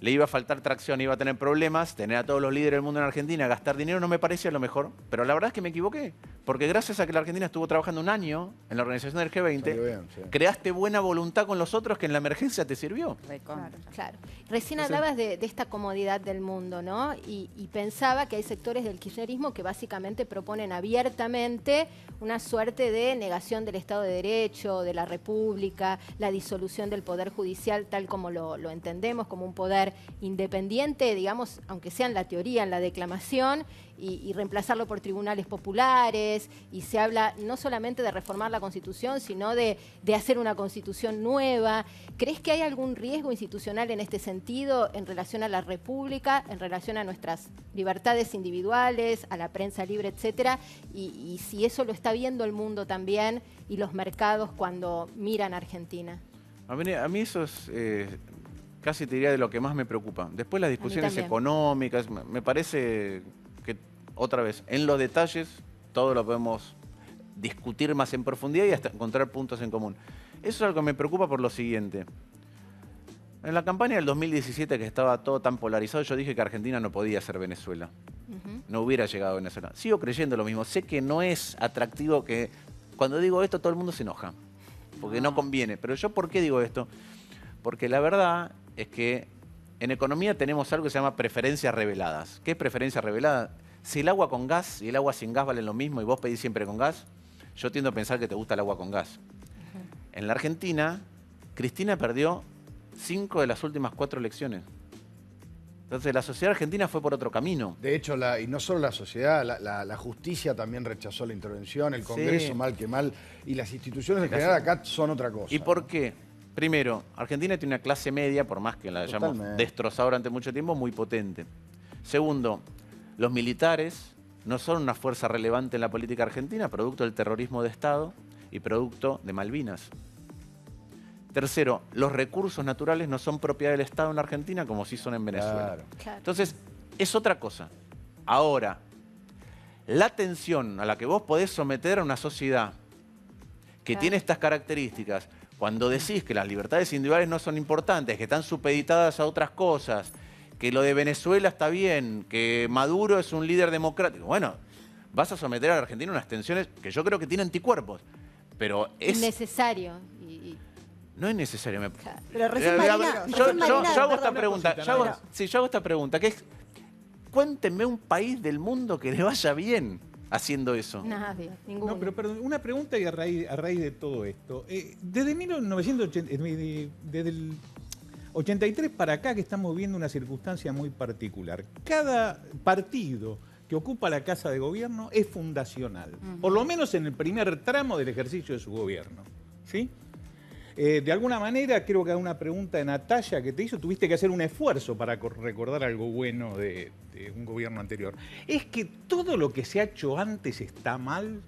iba a faltar tracción, iba a tener problemas, tener a todos los líderes del mundo en Argentina, gastar dinero no me parecía lo mejor. Pero la verdad es que me equivoqué. Porque gracias a que la Argentina estuvo trabajando un año en la organización del G20, Salió bien, sí. creaste buena voluntad con los otros que en la emergencia te sirvió. Recontra. Claro. Recién hablabas de esta comodidad del mundo, ¿no? Y pensaba que hay sectores del kirchnerismo que básicamente proponen abiertamente una suerte de negación del Estado de Derecho, de la República, la disolución del Poder Judicial tal como lo entendemos, como un poder independiente, digamos, aunque sea en la teoría, en la declamación, y reemplazarlo por tribunales populares, y se habla no solamente de reformar la Constitución, sino de hacer una Constitución nueva. ¿Crees que hay algún riesgo institucional en este sentido en relación a la República, en relación a nuestras libertades individuales, a la prensa libre, etcétera? Y si eso lo está viendo el mundo también y los mercados cuando miran a Argentina. A mí eso es casi te diría de lo que más me preocupa. Después las discusiones también. económicas, me parece que otra vez, en los detalles, todo lo podemos discutir más en profundidad y hasta encontrar puntos en común. Eso es algo que me preocupa por lo siguiente. En la campaña del 2017, que estaba todo tan polarizado, yo dije que Argentina no podía ser Venezuela. No hubiera llegado a Venezuela. Sigo creyendo lo mismo. Sé que no es atractivo que... Cuando digo esto, todo el mundo se enoja. Porque no conviene. Pero yo, ¿por qué digo esto? Porque la verdad es que en economía tenemos algo que se llama preferencias reveladas. ¿Qué es preferencia revelada? Si el agua con gas y el agua sin gas valen lo mismo y vos pedís siempre con gas, yo tiendo a pensar que te gusta el agua con gas. En la Argentina, Cristina perdió 5 de las últimas 4 elecciones. Entonces la sociedad argentina fue por otro camino. De hecho, y no solo la sociedad, la justicia también rechazó la intervención, el Congreso Sí. mal que mal, y las instituciones en general acá son otra cosa. ¿Y por qué? Primero, Argentina tiene una clase media, por más que la hayamos Totalmente. destrozado durante mucho tiempo, muy potente. Segundo, los militares no son una fuerza relevante en la política argentina, producto del terrorismo de Estado y producto de Malvinas. Tercero, los recursos naturales no son propiedad del Estado en la Argentina como sí son en Venezuela. Claro. Claro. Entonces, es otra cosa. Ahora, la tensión a la que vos podés someter a una sociedad que Claro. tiene estas características, cuando decís que las libertades individuales no son importantes, que están supeditadas a otras cosas, que lo de Venezuela está bien, que Maduro es un líder democrático, bueno, vas a someter a la Argentina a unas tensiones que yo creo que tiene anticuerpos, pero es... Innecesario. No es necesario. Claro. Pero recién Yo Marina, hago esta perdón, pregunta. Yo hago esta pregunta, que es, cuéntenme un país del mundo que le vaya bien haciendo eso. Nadie, ninguno. No, pero perdón, una pregunta y a raíz de todo esto. Desde 1980, desde el 83 para acá que estamos viendo una circunstancia muy particular. Cada partido que ocupa la Casa de Gobierno es fundacional, por lo menos en el primer tramo del ejercicio de su gobierno, ¿sí? De alguna manera, creo que a una pregunta de Natalia que te hizo, tuviste que hacer un esfuerzo para recordar algo bueno de un gobierno anterior. ¿Es que todo lo que se ha hecho antes está mal?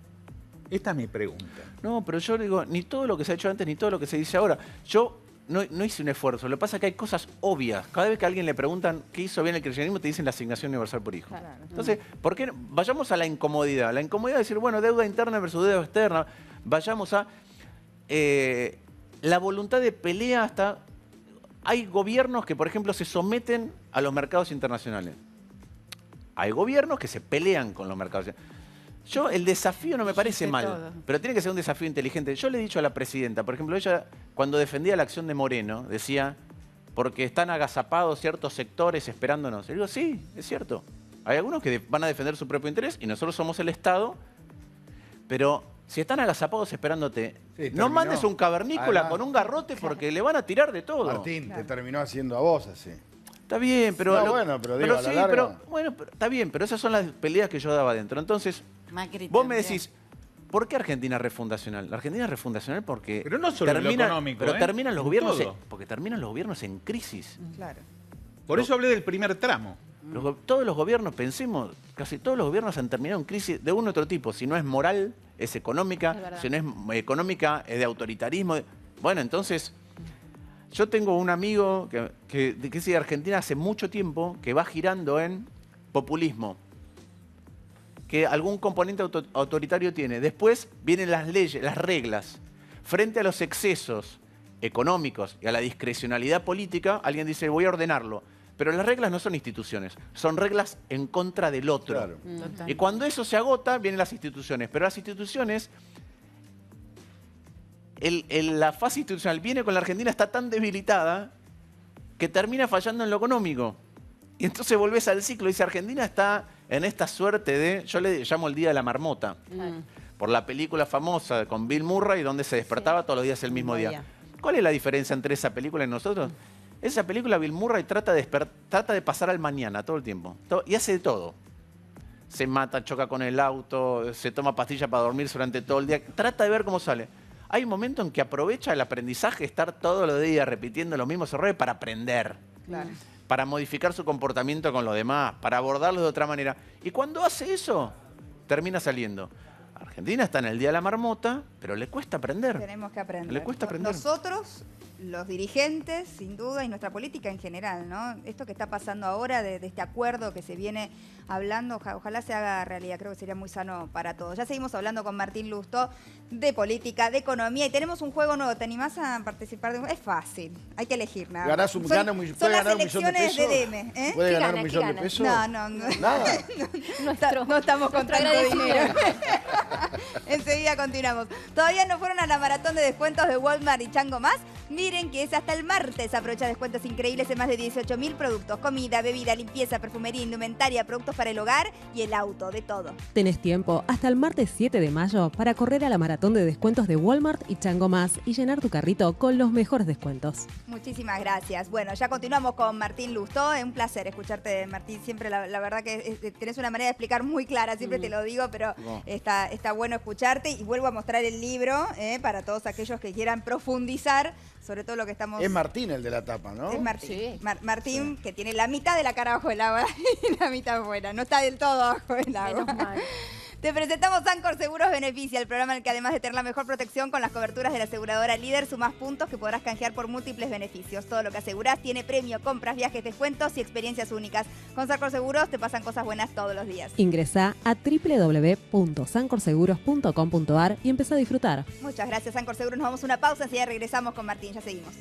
Esta es mi pregunta. No, pero yo digo, ni todo lo que se ha hecho antes, ni todo lo que se dice ahora. Yo no hice un esfuerzo. Lo que pasa es que hay cosas obvias. Cada vez que a alguien le preguntan qué hizo bien el kirchnerismo, te dicen la asignación universal por hijo. Claro. Entonces, ¿por qué no? Vayamos a la incomodidad? La incomodidad es decir, bueno, deuda interna versus deuda externa. Vayamos a la voluntad de pelea hasta... Hay gobiernos que, por ejemplo, se someten a los mercados internacionales. Hay gobiernos que se pelean con los mercados internacionales. Yo, el desafío no me parece mal, todo. pero tiene que ser un desafío inteligente. Yo le he dicho a la presidenta, por ejemplo, ella cuando defendía la acción de Moreno, decía, porque están agazapados ciertos sectores esperándonos. Le digo, sí, es cierto. Hay algunos que van a defender su propio interés y nosotros somos el Estado, pero si están agazapados esperándote, Sí, no mandes un cavernícola Además, con un garrote porque le van a tirar de todo. Martín te terminó haciendo a vos así. Está bien, pero... No, bueno, pero digo, a la larga. Está bien, pero esas son las peleas que yo daba adentro. Entonces, Macri vos me también. decís, ¿por qué Argentina refundacional? La Argentina es refundacional porque... Pero no solo en lo económico, pero ¿eh? terminan los En gobiernos... todo. Porque terminan los gobiernos en crisis. Claro. Por eso hablé del primer tramo. Todos los gobiernos, pensemos, casi todos los gobiernos han terminado en crisis de un u otro tipo. Si no es moral, es económica. Es verdad. Si no es económica, es de autoritarismo. Bueno, entonces... Yo tengo un amigo que es de Argentina hace mucho tiempo que va girando en populismo, que algún componente autoritario tiene. Después vienen las leyes, las reglas. Frente a los excesos económicos y a la discrecionalidad política, alguien dice, voy a ordenarlo. Pero las reglas no son instituciones, son reglas en contra del otro. Claro. Total. Y cuando eso se agota, vienen las instituciones. Pero las instituciones... la fase institucional viene con la Argentina, está tan debilitada que termina fallando en lo económico. Y entonces volvés al ciclo. Dice, Argentina está en esta suerte de, yo le llamo el Día de la Marmota, por la película famosa con Bill Murray, donde se despertaba todos los días el mismo día. ¿Cuál es la diferencia entre esa película y nosotros? Esa película, Bill Murray trata de pasar al mañana todo el tiempo. Y hace de todo. Se mata, choca con el auto, se toma pastillas para dormir durante todo el día. Trata de ver cómo sale. Hay un momento en que aprovecha el aprendizaje, estar todos los días repitiendo los mismos errores para aprender, Claro. para modificar su comportamiento con los demás, para abordarlo de otra manera. Y cuando hace eso, termina saliendo. Argentina está en el Día de la Marmota, pero le cuesta aprender. Tenemos que aprender. Le cuesta aprender. Nosotros, los dirigentes, sin duda, y nuestra política en general, ¿no? Esto que está pasando ahora, de este acuerdo que se viene hablando, ojalá se haga realidad. Creo que sería muy sano para todos. Ya seguimos hablando con Martín Lustó de política, de economía, y tenemos un juego nuevo. ¿Te animás a participar de un juego? Es fácil, hay que elegir nada. Ganás Son- gana son puede las ganar un millón de elecciones pesos. de DM, ¿eh? ¿Puede ¿Qué ganar gana? un ¿Qué millón de gana? pesos? No. Nada. Nuestro, No estamos con nuestro tanto agradecimiento. dinero. Enseguida continuamos. ¿Todavía no fueron a la maratón de descuentos de Walmart y Chango Más? Miren que es hasta el martes. Aprovecha descuentos increíbles en más de 18.000 productos. Comida, bebida, limpieza, perfumería, indumentaria, productos para el hogar y el auto, de todo. Tenés tiempo hasta el martes 7 de mayo para correr a la maratón de descuentos de Walmart y Chango Más y llenar tu carrito con los mejores descuentos. Muchísimas gracias. Bueno, ya continuamos con Martín Lustó. Es un placer escucharte, Martín. Siempre, la verdad que tenés una manera de explicar muy clara. Siempre te lo digo, pero No. está bueno escucharte. Y vuelvo a mostrar el libro para todos aquellos que quieran profundizar sobre todo lo que estamos... Es Martín el de la tapa, ¿no? Es Martín. Sí. Martín, que tiene la mitad de la cara bajo el agua y la mitad afuera. No está del todo bajo el agua. Menos mal. Te presentamos Sancor Seguros Beneficia, el programa en el que además de tener la mejor protección con las coberturas de la aseguradora líder, sumás puntos que podrás canjear por múltiples beneficios. Todo lo que asegurás tiene premio, compras, viajes, descuentos y experiencias únicas. Con Sancor Seguros te pasan cosas buenas todos los días. Ingresá a www.sancorseguros.com.ar y empezá a disfrutar. Muchas gracias, Sancor Seguros. Nos vamos a una pausa, enseguida regresamos con Martín. Ya seguimos.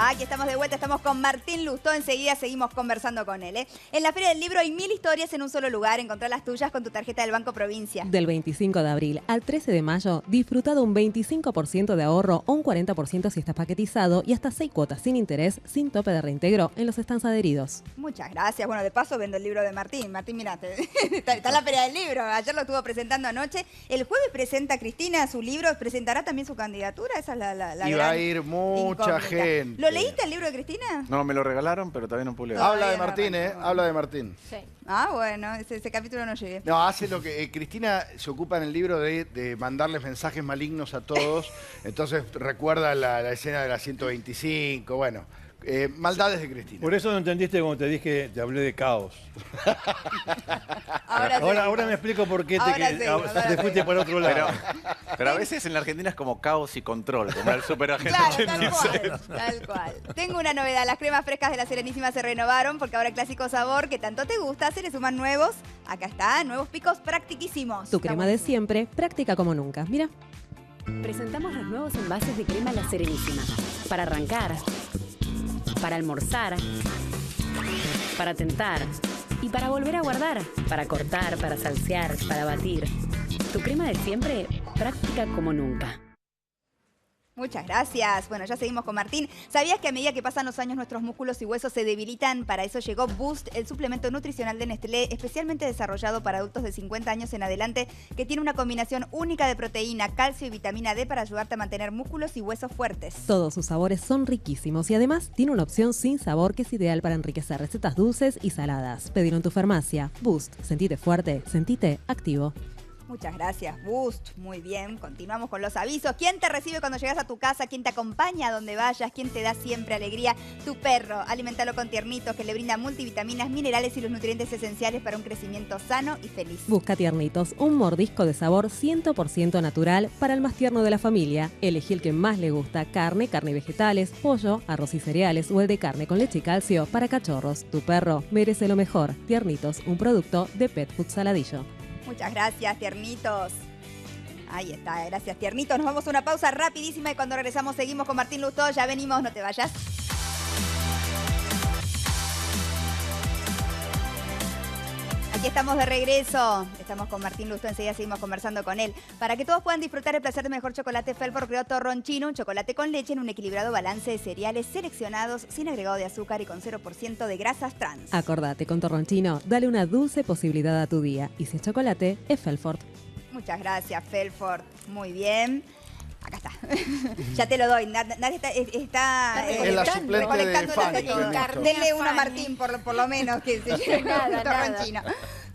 Aquí estamos de vuelta, estamos con Martín Lustó, enseguida seguimos conversando con él. En la Feria del Libro hay 1000 historias en un solo lugar, encontrá las tuyas con tu tarjeta del Banco Provincia. Del 25 de abril al 13 de mayo, disfruta de un 25% de ahorro o un 40% si estás paquetizado y hasta 6 cuotas sin interés, sin tope de reintegro en los stands adheridos. Muchas gracias. Bueno, de paso vendo el libro de Martín. Martín, mirate, está en la Feria del Libro. Ayer lo estuvo presentando anoche. El jueves presenta Cristina su libro. ¿Presentará también su candidatura? Esa es la Y va gran a ir mucha incógnita. gente. Lo leíste el libro de Cristina? No, me lo regalaron, pero todavía no pude leer. Habla de no, Martín, no. Habla de Martín. Sí. Ah, bueno, ese capítulo no llegué. No, hace lo que... Cristina se ocupa en el libro de mandarles mensajes malignos a todos. Entonces recuerda la escena de la 125, bueno. Maldades de Cristina. Por eso no entendiste cuando te dije, te hablé de caos. Ahora me explico por qué Ahora te seguimos. fuiste por otro lado. Pero a veces en la Argentina es como caos y control, como el superagente Claro, 86. tal cual. Tengo una novedad, las cremas frescas de La Serenísima se renovaron porque ahora el clásico sabor que tanto te gusta se le suman nuevos. Acá está, nuevos picos practiquísimos. Tu crema de siempre, práctica como nunca. Mira. Presentamos los nuevos envases de crema La Serenísima. Para arrancar, para almorzar, para tentar y para volver a guardar, para cortar, para salsear, para batir. Tu crema de siempre, práctica como nunca. Muchas gracias. Bueno, ya seguimos con Martín. ¿Sabías que a medida que pasan los años nuestros músculos y huesos se debilitan? Para eso llegó Boost, el suplemento nutricional de Nestlé, especialmente desarrollado para adultos de 50 años en adelante, que tiene una combinación única de proteína, calcio y vitamina D para ayudarte a mantener músculos y huesos fuertes. Todos sus sabores son riquísimos y además tiene una opción sin sabor que es ideal para enriquecer recetas dulces y saladas. Pedilo en tu farmacia. Boost. Sentite fuerte. Sentite activo. Muchas gracias, Boost. Muy bien, continuamos con los avisos. ¿Quién te recibe cuando llegas a tu casa? ¿Quién te acompaña a donde vayas? ¿Quién te da siempre alegría? Tu perro. Aliméntalo con Tiernitos, que le brinda multivitaminas, minerales y los nutrientes esenciales para un crecimiento sano y feliz. Busca Tiernitos, un mordisco de sabor 100% natural para el más tierno de la familia. Elegí el que más le gusta: carne y vegetales, pollo, arroz y cereales o el de carne con leche y calcio para cachorros. Tu perro merece lo mejor. Tiernitos, un producto de Pet Food Saladillo. Muchas gracias, Tiernitos. Ahí está, gracias, Tiernitos. Nos vamos a una pausa rapidísima y cuando regresamos seguimos con Martín Lustó. Ya venimos, no te vayas. Aquí estamos de regreso. Estamos con Martín Lustó, enseguida seguimos conversando con él. Para que todos puedan disfrutar el placer del mejor chocolate, Felford creó Torronchino, un chocolate con leche en un equilibrado balance de cereales seleccionados, sin agregado de azúcar y con 0% de grasas trans. Acordate, con Torronchino, dale una dulce posibilidad a tu día. Y si es chocolate, es Felford. Muchas gracias, Felford. Muy bien. Acá está. Ya te lo doy. Nadie está en la suplente de Fanny. Denle uno a Martín, por lo menos, que se lleve un torronchino.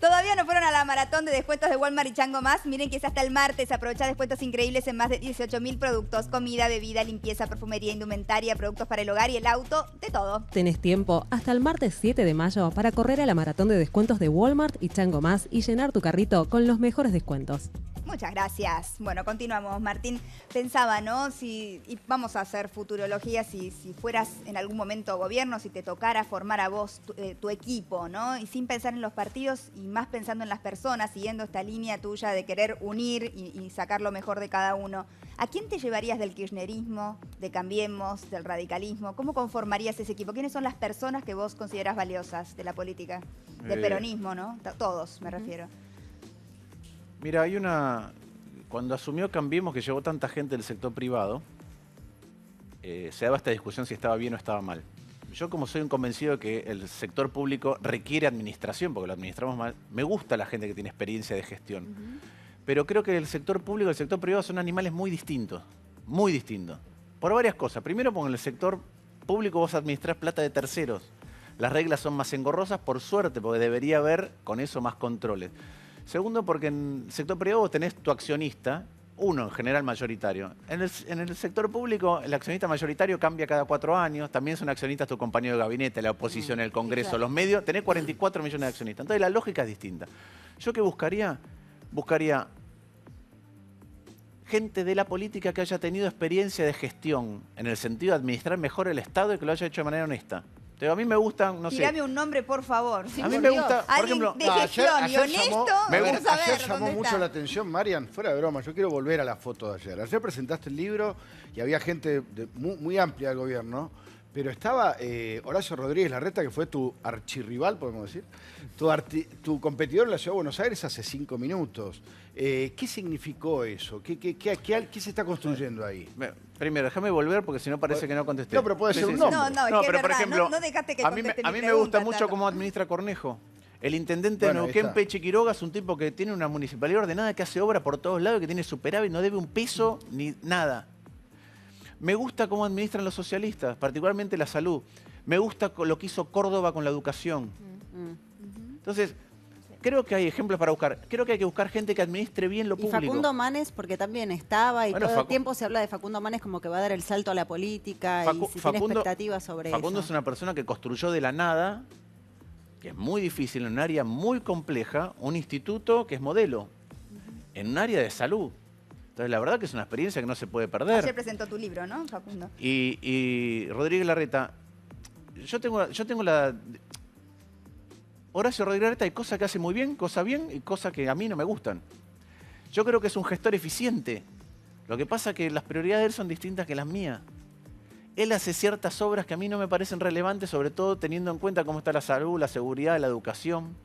Todavía no fueron a la maratón de descuentos de Walmart y Chango Más. Miren que es hasta el martes. Aprovecha descuentos increíbles en más de 18.000 productos. Comida, bebida, limpieza, perfumería, indumentaria, productos para el hogar y el auto. De todo. Tenés tiempo hasta el martes 7 de mayo para correr a la maratón de descuentos de Walmart y Chango Más y llenar tu carrito con los mejores descuentos. Muchas gracias. Bueno, continuamos. Martín, pensaba, ¿no? Y vamos a hacer futurología, si fueras en algún momento gobierno, si te tocara formar a vos tu equipo, ¿no? Y sin pensar en los partidos y más pensando en las personas, siguiendo esta línea tuya de querer unir y sacar lo mejor de cada uno. ¿A quién te llevarías del kirchnerismo, de Cambiemos, del radicalismo? ¿Cómo conformarías ese equipo? ¿Quiénes son las personas que vos considerás valiosas de la política? Del peronismo, ¿no? Todos, me refiero. Mira, hay una... Cuando asumió Cambiemos, que llevó tanta gente del sector privado, se daba esta discusión si estaba bien o estaba mal. Yo, como soy un convencido de que el sector público requiere administración, porque lo administramos mal, me gusta la gente que tiene experiencia de gestión. Pero creo que el sector público y el sector privado son animales muy distintos. Muy distintos. Por varias cosas. Primero, porque en el sector público vos administrás plata de terceros. Las reglas son más engorrosas, por suerte, porque debería haber con eso más controles. Segundo, porque en el sector privado vos tenés tu accionista, uno en general mayoritario. En el sector público, el accionista mayoritario cambia cada 4 años. También son accionistas tu compañero de gabinete, la oposición, el Congreso, claro, los medios. Tenés 44 millones de accionistas. Entonces la lógica es distinta. ¿Yo qué buscaría? Buscaría gente de la política que haya tenido experiencia de gestión, en el sentido de administrar mejor el Estado y que lo haya hecho de manera honesta. A mí me gustan, no sé... Tirame un nombre, por favor. A mí me gusta, por ejemplo... de gestión y honesto, ayer llamó mucho la atención, Marian, fuera de broma, yo quiero volver a la foto de ayer. Ayer presentaste el libro y había gente muy amplia del gobierno, pero estaba Horacio Rodríguez Larreta, que fue tu archirrival, podemos decir, tu competidor en la Ciudad de Buenos Aires hace 5 minutos. ¿Qué significó eso? ¿Qué se está construyendo ahí? Primero, déjame volver porque si no parece que no contesté. No, pero puede ser un nombre. No, pero por ejemplo, no dejaste que a mí me gusta mucho cómo administra Cornejo. El intendente de Neuquén, Peche Quiroga, es un tipo que tiene una municipalidad ordenada, que hace obra por todos lados, que tiene superávit, no debe un peso ni nada. Me gusta cómo administran los socialistas, particularmente la salud. Me gusta lo que hizo Córdoba con la educación. Entonces, creo que hay ejemplos para buscar. Creo que hay que buscar gente que administre bien lo Y público. Facundo Manes, porque también estaba y Bueno, todo el tiempo se habla de Facundo Manes como que va a dar el salto a la política y si tiene expectativas sobre Facundo eso. es una persona que construyó de la nada, que es muy difícil, en un área muy compleja, un instituto que es modelo, en un área de salud. Entonces, la verdad que es una experiencia que no se puede perder. Ayer presentó tu libro, ¿no, Facundo? Y Rodríguez Larreta, yo tengo la... Horacio Rodríguez Larreta hay cosas que hace muy bien y cosas que a mí no me gustan. Yo creo que es un gestor eficiente. Lo que pasa es que las prioridades de él son distintas que las mías. Él hace ciertas obras que a mí no me parecen relevantes, sobre todo teniendo en cuenta cómo está la salud, la seguridad, la educación.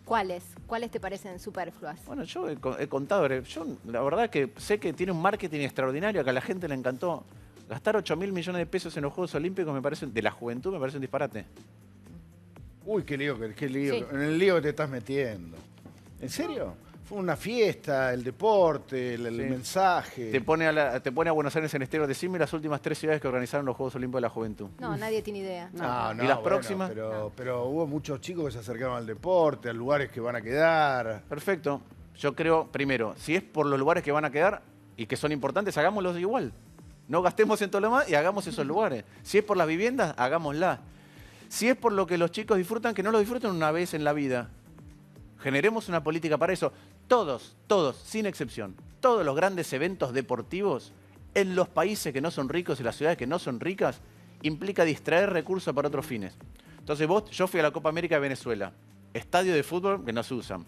¿Cuáles? ¿Cuáles te parecen superfluas? Bueno, yo he contado, yo la verdad que sé que tiene un marketing extraordinario, que a la gente le encantó. Gastar 8.000 millones de pesos en los Juegos Olímpicos de la juventud me parece un disparate. Uy, qué lío, qué lío. Sí. En el lío que te estás metiendo. ¿En serio? Fue una fiesta, el deporte, el Sí. mensaje. Te pone a Buenos Aires en estero de Cime las últimas 3 ciudades que organizaron los Juegos Olímpicos de la Juventud. No, nadie tiene idea. No, ¿Y las próximas? Pero hubo muchos chicos que se acercaron al deporte, a lugares que van a quedar. Perfecto. Yo creo, primero, si es por los lugares que van a quedar y que son importantes, hagámoslos igual. No gastemos en todo lo demás y hagamos esos lugares. Si es por las viviendas, hagámoslas. Si es por lo que los chicos disfrutan, que no lo disfruten una vez en la vida. Generemos una política para eso. Todos, sin excepción, todos los grandes eventos deportivos en los países que no son ricos y las ciudades que no son ricas, implica distraer recursos para otros fines. Entonces yo fui a la Copa América de Venezuela, estadio de fútbol que no se usan.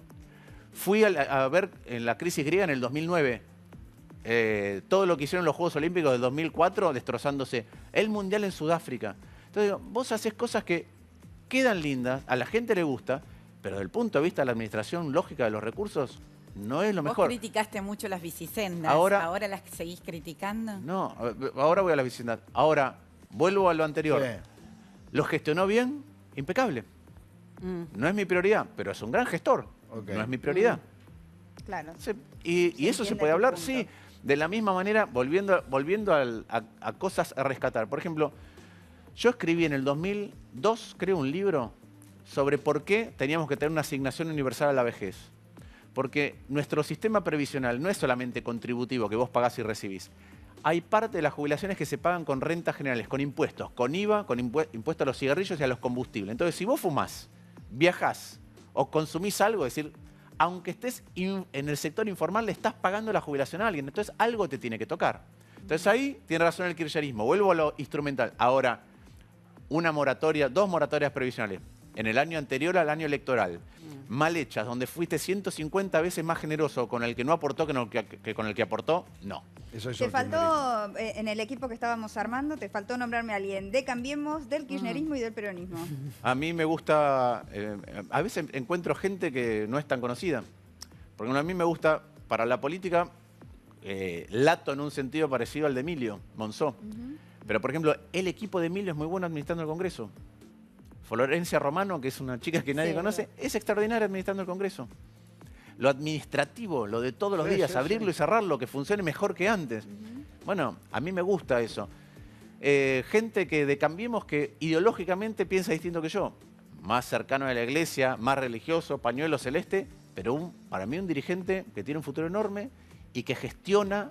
Fui a ver en la crisis griega en el 2009, todo lo que hicieron los Juegos Olímpicos del 2004 destrozándose, el Mundial en Sudáfrica. Entonces digo, vos haces cosas que quedan lindas, a la gente le gusta, pero desde el punto de vista de la administración lógica de los recursos, no es lo Vos mejor. criticaste mucho las bicisendas. Ahora ¿Ahora las seguís criticando? No, ahora voy a la vecindad. Ahora, vuelvo a lo anterior. Sí. Lo gestionó bien, impecable. No es mi prioridad, pero es un gran gestor. Ok. No es mi prioridad. Claro. Sí, y eso se entiende puede tu hablar, punto. sí. De la misma manera, volviendo a cosas a rescatar. Por ejemplo, yo escribí en el 2002, creo, un libro sobre por qué teníamos que tener una asignación universal a la vejez. Porque nuestro sistema previsional no es solamente contributivo, que vos pagás y recibís. Hay parte de las jubilaciones que se pagan con rentas generales, con impuestos, con IVA, con impuesto a los cigarrillos y a los combustibles. Entonces, si vos fumás, viajás o consumís algo, es decir, aunque estés en el sector informal, le estás pagando la jubilación a alguien. Entonces, algo te tiene que tocar. Entonces, ahí tiene razón el kirchnerismo. Vuelvo a lo instrumental. Ahora, una moratoria, 2 moratorias previsionales en el año anterior al año electoral, mal hechas, donde fuiste 150 veces más generoso con el que no aportó que con el que aportó, no. Eso es Te el kirchnerismo. faltó, en el equipo que estábamos armando, te faltó nombrarme a alguien de Cambiemos, del kirchnerismo y del peronismo. A mí me gusta, a veces encuentro gente que no es tan conocida. Porque a mí me gusta, para la política, lato en un sentido parecido al de Emilio Monzó. Pero, por ejemplo, el equipo de Emilio es muy bueno administrando el Congreso. Florencia Romano, que es una chica que nadie conoce, es extraordinaria administrando el Congreso. Lo administrativo, lo de todos los días, abrirlo y cerrarlo, que funcione mejor que antes. Bueno, a mí me gusta eso. Gente que de Cambiemos que ideológicamente piensa distinto que yo. Más cercano a la iglesia, más religioso, pañuelo celeste, pero para mí un dirigente que tiene un futuro enorme y que gestiona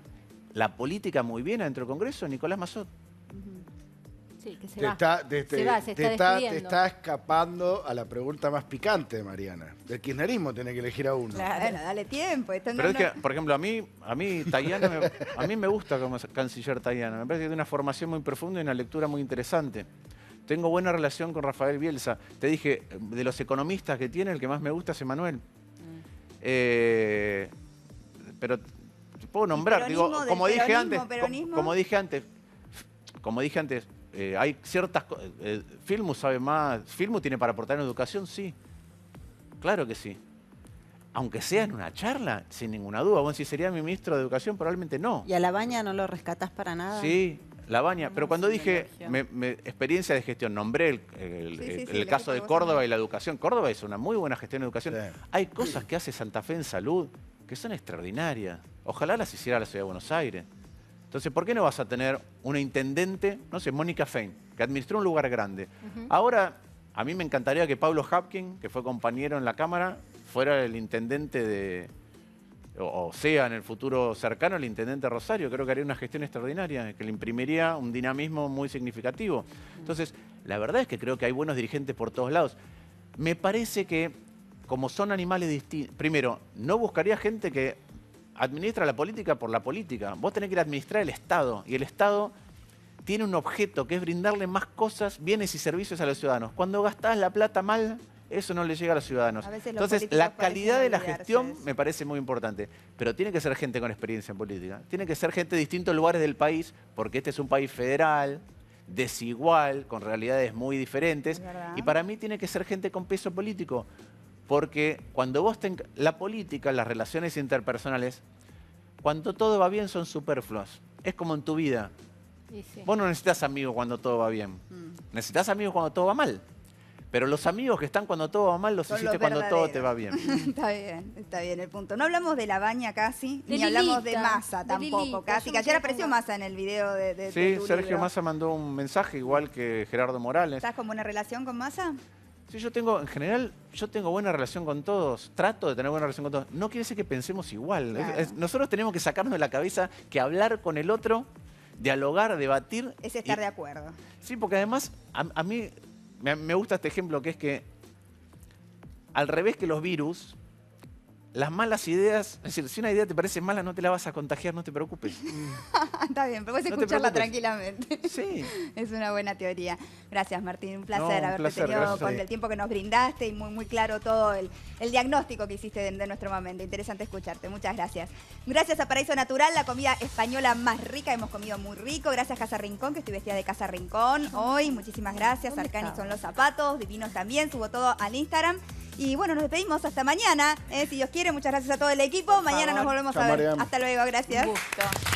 la política muy bien adentro del Congreso, Nicolás Massot. Sí, que se Te va. está, despidiendo. te está escapando a la pregunta más picante, Mariana. Del kirchnerismo tenés que elegir a uno. Bueno, dale tiempo. Pero es que, por ejemplo, a mí Tajano, a mí me gusta como canciller Tajano. Me parece que tiene una formación muy profunda y una lectura muy interesante. Tengo buena relación con Rafael Bielsa. Te dije, de los economistas que tiene, el que más me gusta es Emanuel. Pero te puedo nombrar, digo, como dije antes, hay ciertas cosas. Filmus sabe más. Filmus tiene para aportar en educación, sí. Claro que sí. Aunque sea en una charla, sin ninguna duda. Bueno, si sería mi ministro de Educación, probablemente no. ¿Y a Labaña no lo rescatás para nada? Sí, Labaña. Pero cuando sí, dije experiencia de gestión, nombré el caso de Córdoba y la educación. Córdoba es una muy buena gestión de educación. Sí. Hay cosas que hace Santa Fe en salud que son extraordinarias. Ojalá las hiciera la Ciudad de Buenos Aires. Entonces, ¿por qué no vas a tener una intendente, no sé, Mónica Fein, que administró un lugar grande? Ahora, a mí me encantaría que Pablo Hapkin, que fue compañero en la Cámara, fuera el intendente de... o sea, en el futuro cercano, el intendente de Rosario. Creo que haría una gestión extraordinaria, que le imprimiría un dinamismo muy significativo. Entonces, la verdad es que creo que hay buenos dirigentes por todos lados. Me parece que, como son animales distintos... Primero, no buscaría gente que administra la política por la política. Vos tenés que ir a administrar el Estado, y el Estado tiene un objeto, que es brindarle más cosas, bienes y servicios a los ciudadanos. Cuando gastás la plata mal, eso no le llega a los ciudadanos. Entonces, la calidad de la gestión me parece muy importante. Pero tiene que ser gente con experiencia en política. Tiene que ser gente de distintos lugares del país, porque este es un país federal, desigual, con realidades muy diferentes. Y para mí tiene que ser gente con peso político. Porque cuando vos la política, las relaciones interpersonales, cuando todo va bien son superfluas. Es como en tu vida. Sí. Vos no necesitas amigos cuando todo va bien. Necesitas amigos cuando todo va mal. Pero los amigos que están cuando todo va mal los hiciste cuando todo te va bien. Está bien el punto. No hablamos de La Baña casi, ni hablamos de Massa tampoco. Casi, que ayer apareció Massa en el video de Sí, tu Sergio libro. Massa mandó un mensaje, igual que Gerardo Morales. ¿Estás como una relación con Massa? Sí, en general, yo tengo buena relación con todos. Trato de tener buena relación con todos. No quiere decir que pensemos igual. Claro. Nosotros tenemos que sacarnos de la cabeza que hablar con el otro, dialogar, debatir... Es estar de acuerdo. Sí, porque además a mí me gusta este ejemplo, que es que al revés que los virus, las malas ideas, es decir, si una idea te parece mala, no te la vas a contagiar, no te preocupes. Está bien, pero puedes No te escucharla preocupes. tranquilamente. Sí. Es una buena teoría. Gracias, Martín. Un placer haberte tenido gracias a con ti. el tiempo que nos brindaste y muy claro todo el diagnóstico que hiciste de nuestro momento. Interesante escucharte. Muchas gracias. Gracias a Paraíso Natural, la comida española más rica. Hemos comido muy rico. Gracias Casa Rincón, que estoy vestida de Casa Rincón hoy. Muchísimas gracias. Arcani son los zapatos, divinos también. Subo todo al Instagram. Y bueno, nos despedimos hasta mañana. Si Dios quiere, muchas gracias a todo el equipo. Mañana nos volvemos a ver. Hasta luego, gracias. Un gusto.